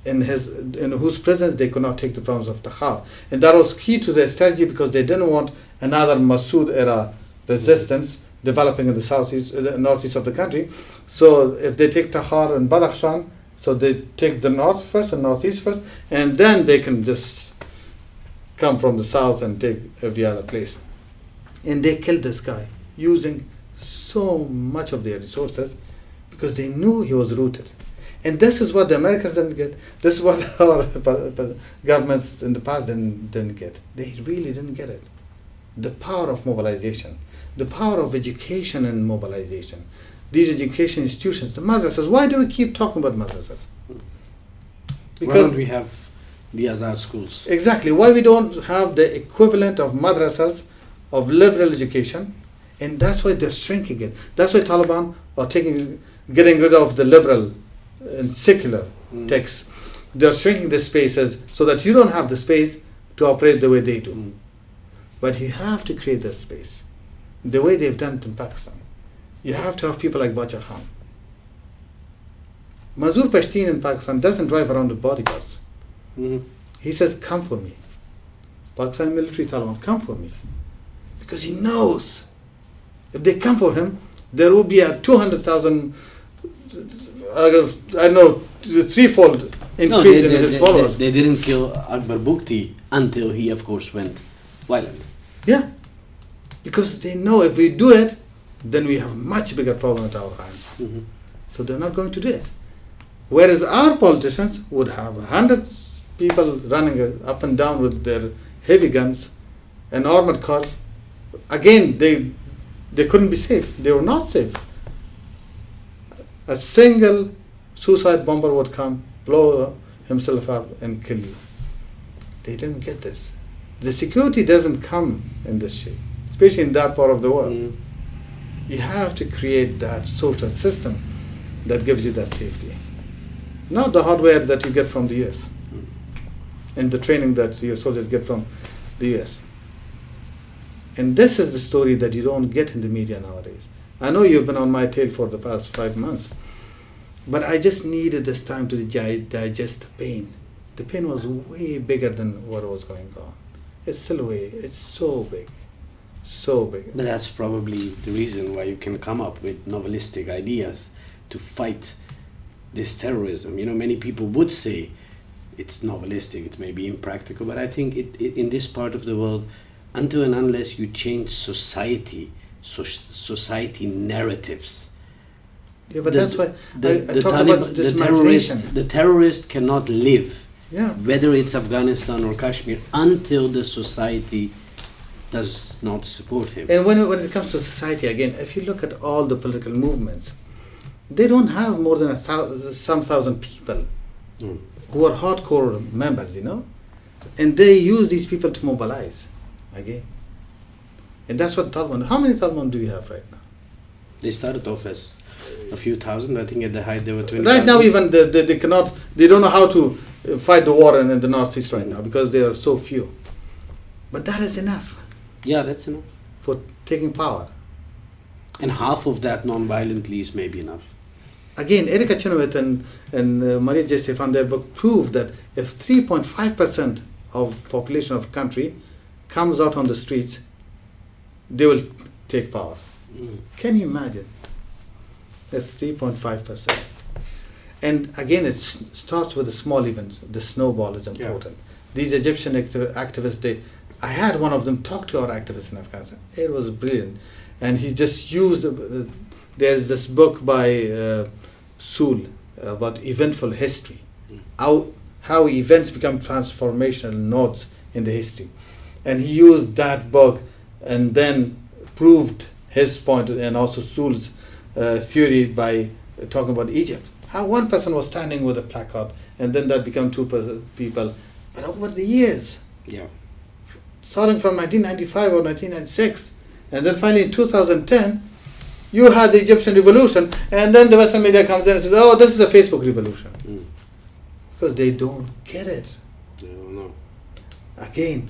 Speaker 2: in whose presence they could not take the province of Takhar. And that was key to their strategy, because they didn't want another Massoud era resistance developing in the northeast of the country. So if they take Takhar and Badakhshan, so they take the north first and northeast first, and then they can just come from the south and take every other place. And they killed this guy using so much of their resources because they knew he was rooted. And this is what the Americans didn't get. This is what our governments in the past didn't get. They really didn't get it. The power of mobilization, the power of education and mobilization. These education institutions, the madrasas. Why do we keep talking about madrasas?
Speaker 1: Because why don't we have the Azhar schools? Exactly.
Speaker 2: Why we don't have the equivalent of madrasas, of liberal education? And that's why they're shrinking it. That's why Taliban are getting rid of the liberal and secular texts. They're shrinking the spaces so that you don't have the space to operate the way they do. But you have to create that space, the way they've done it in Pakistan. You have to have people like Bacha Khan. Mazur Pashtun in Pakistan doesn't drive around with bodyguards. He says, come for me. Pakistan military Taliban, come for me. Because he knows if they come for him, there will be a 200,000, I know, threefold increase in his followers.
Speaker 1: They didn't kill Akbar Bukti until he, of course, went violent.
Speaker 2: Yeah. Because they know if we do it, then we have a much bigger problem at our hands. So they're not going to do it. Whereas our politicians would have 100 people running up and down with their heavy guns and armored cars. Again, they couldn't be safe. They were not safe. A single suicide bomber would come, blow himself up and kill you. They didn't get this. The security doesn't come in this shape, especially in that part of the world. You have to create that social system that gives you that safety. Not the hardware that you get from the US and the training that your soldiers get from the US. And this is the story that you don't get in the media nowadays. I know you've been on my tail for the past 5 months, but I just needed this time to digest the pain. The pain was way bigger than what was going on. It's so big. So big.
Speaker 1: But that's probably the reason why you can come up with novelistic ideas to fight this terrorism. You know, many people would say it's novelistic, it's maybe impractical, but I think in this part of the world, until and unless you change society narratives.
Speaker 2: Yeah, but that's why I talked about this
Speaker 1: the terrorist cannot live,
Speaker 2: yeah,
Speaker 1: whether it's Afghanistan or Kashmir, until the society does not support him.
Speaker 2: And when it comes to society, again, if you look at all the political movements, they don't have more than some thousand people who are hardcore members, you know, and they use these people to mobilize again. And that's what Taliban. How many Taliban do you have right now?
Speaker 1: They started off as a few thousand. I think at the height they were 20,000.
Speaker 2: Right now, even they cannot. They don't know how to fight the war in the northeast right now because they are so few. But that is enough.
Speaker 1: Yeah, that's enough
Speaker 2: for taking power.
Speaker 1: And half of that non-violently is maybe enough.
Speaker 2: Again, Erika Chenoweth and Malaiz Daud on their book proved that if 3.5% of population of a country comes out on the streets, they will take power. Can you imagine? That's 3.5%. And again, it starts with the small events. The snowball is important. Yeah. These Egyptian activists, I had one of them talk to our activists in Afghanistan. It was brilliant. And he just used, there's this book by Soul about eventful history. How events become transformational nodes in the history. And he used that book and then proved his point and also Soul's theory by talking about Egypt. How one person was standing with a placard and then that became two people. But over the years, starting from 1995 or 1996, and then finally in 2010, you had the Egyptian revolution, and then the Western media comes in and says, oh, this is a Facebook revolution. Because they don't get it.
Speaker 1: They don't know.
Speaker 2: Again,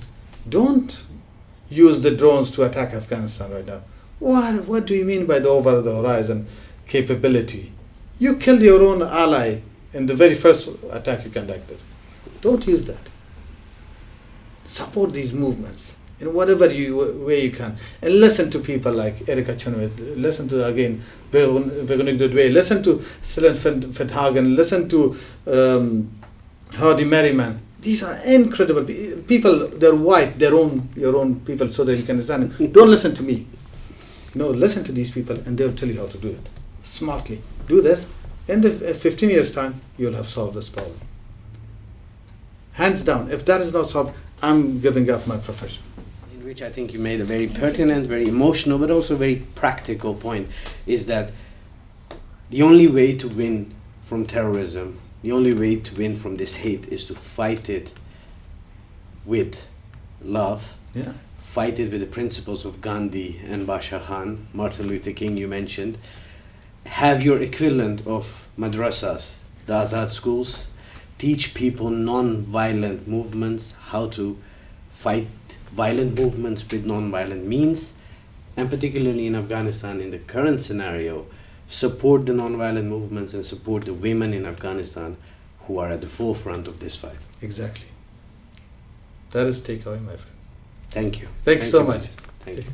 Speaker 2: don't use the drones to attack Afghanistan right now. What do you mean by the over-the-horizon capability? You killed your own ally in the very first attack you conducted. Don't use that. Support these movements in whatever way you can. And listen to people like Erika Chenoweth, listen to, again, Veronique Dudway, listen to Selen Fedhagen, listen to Hardy Merriman. These are incredible people. They're white, your own people, so that you can understand them. Don't listen to me. No, listen to these people and they'll tell you how to do it. Smartly. Do this. In the 15 years' time, you'll have solved this problem. Hands down. If that is not solved, I'm giving up my profession.
Speaker 1: In which I think you made a very pertinent, very emotional, but also very practical point, is that the only way to win from terrorism, the only way to win from this hate is to fight it with love.
Speaker 2: Yeah.
Speaker 1: Fight it with the principles of Gandhi and Basha Khan, Martin Luther King you mentioned. Have your equivalent of madrasas, the Azad schools. Teach people non-violent movements, how to fight violent movements with non-violent means, and particularly in Afghanistan, in the current scenario, support the non-violent movements and support the women in Afghanistan who are at the forefront of this fight.
Speaker 2: Exactly. That is takeaway, my friend.
Speaker 1: Thank you.
Speaker 2: Thank you so much.
Speaker 1: Thank you.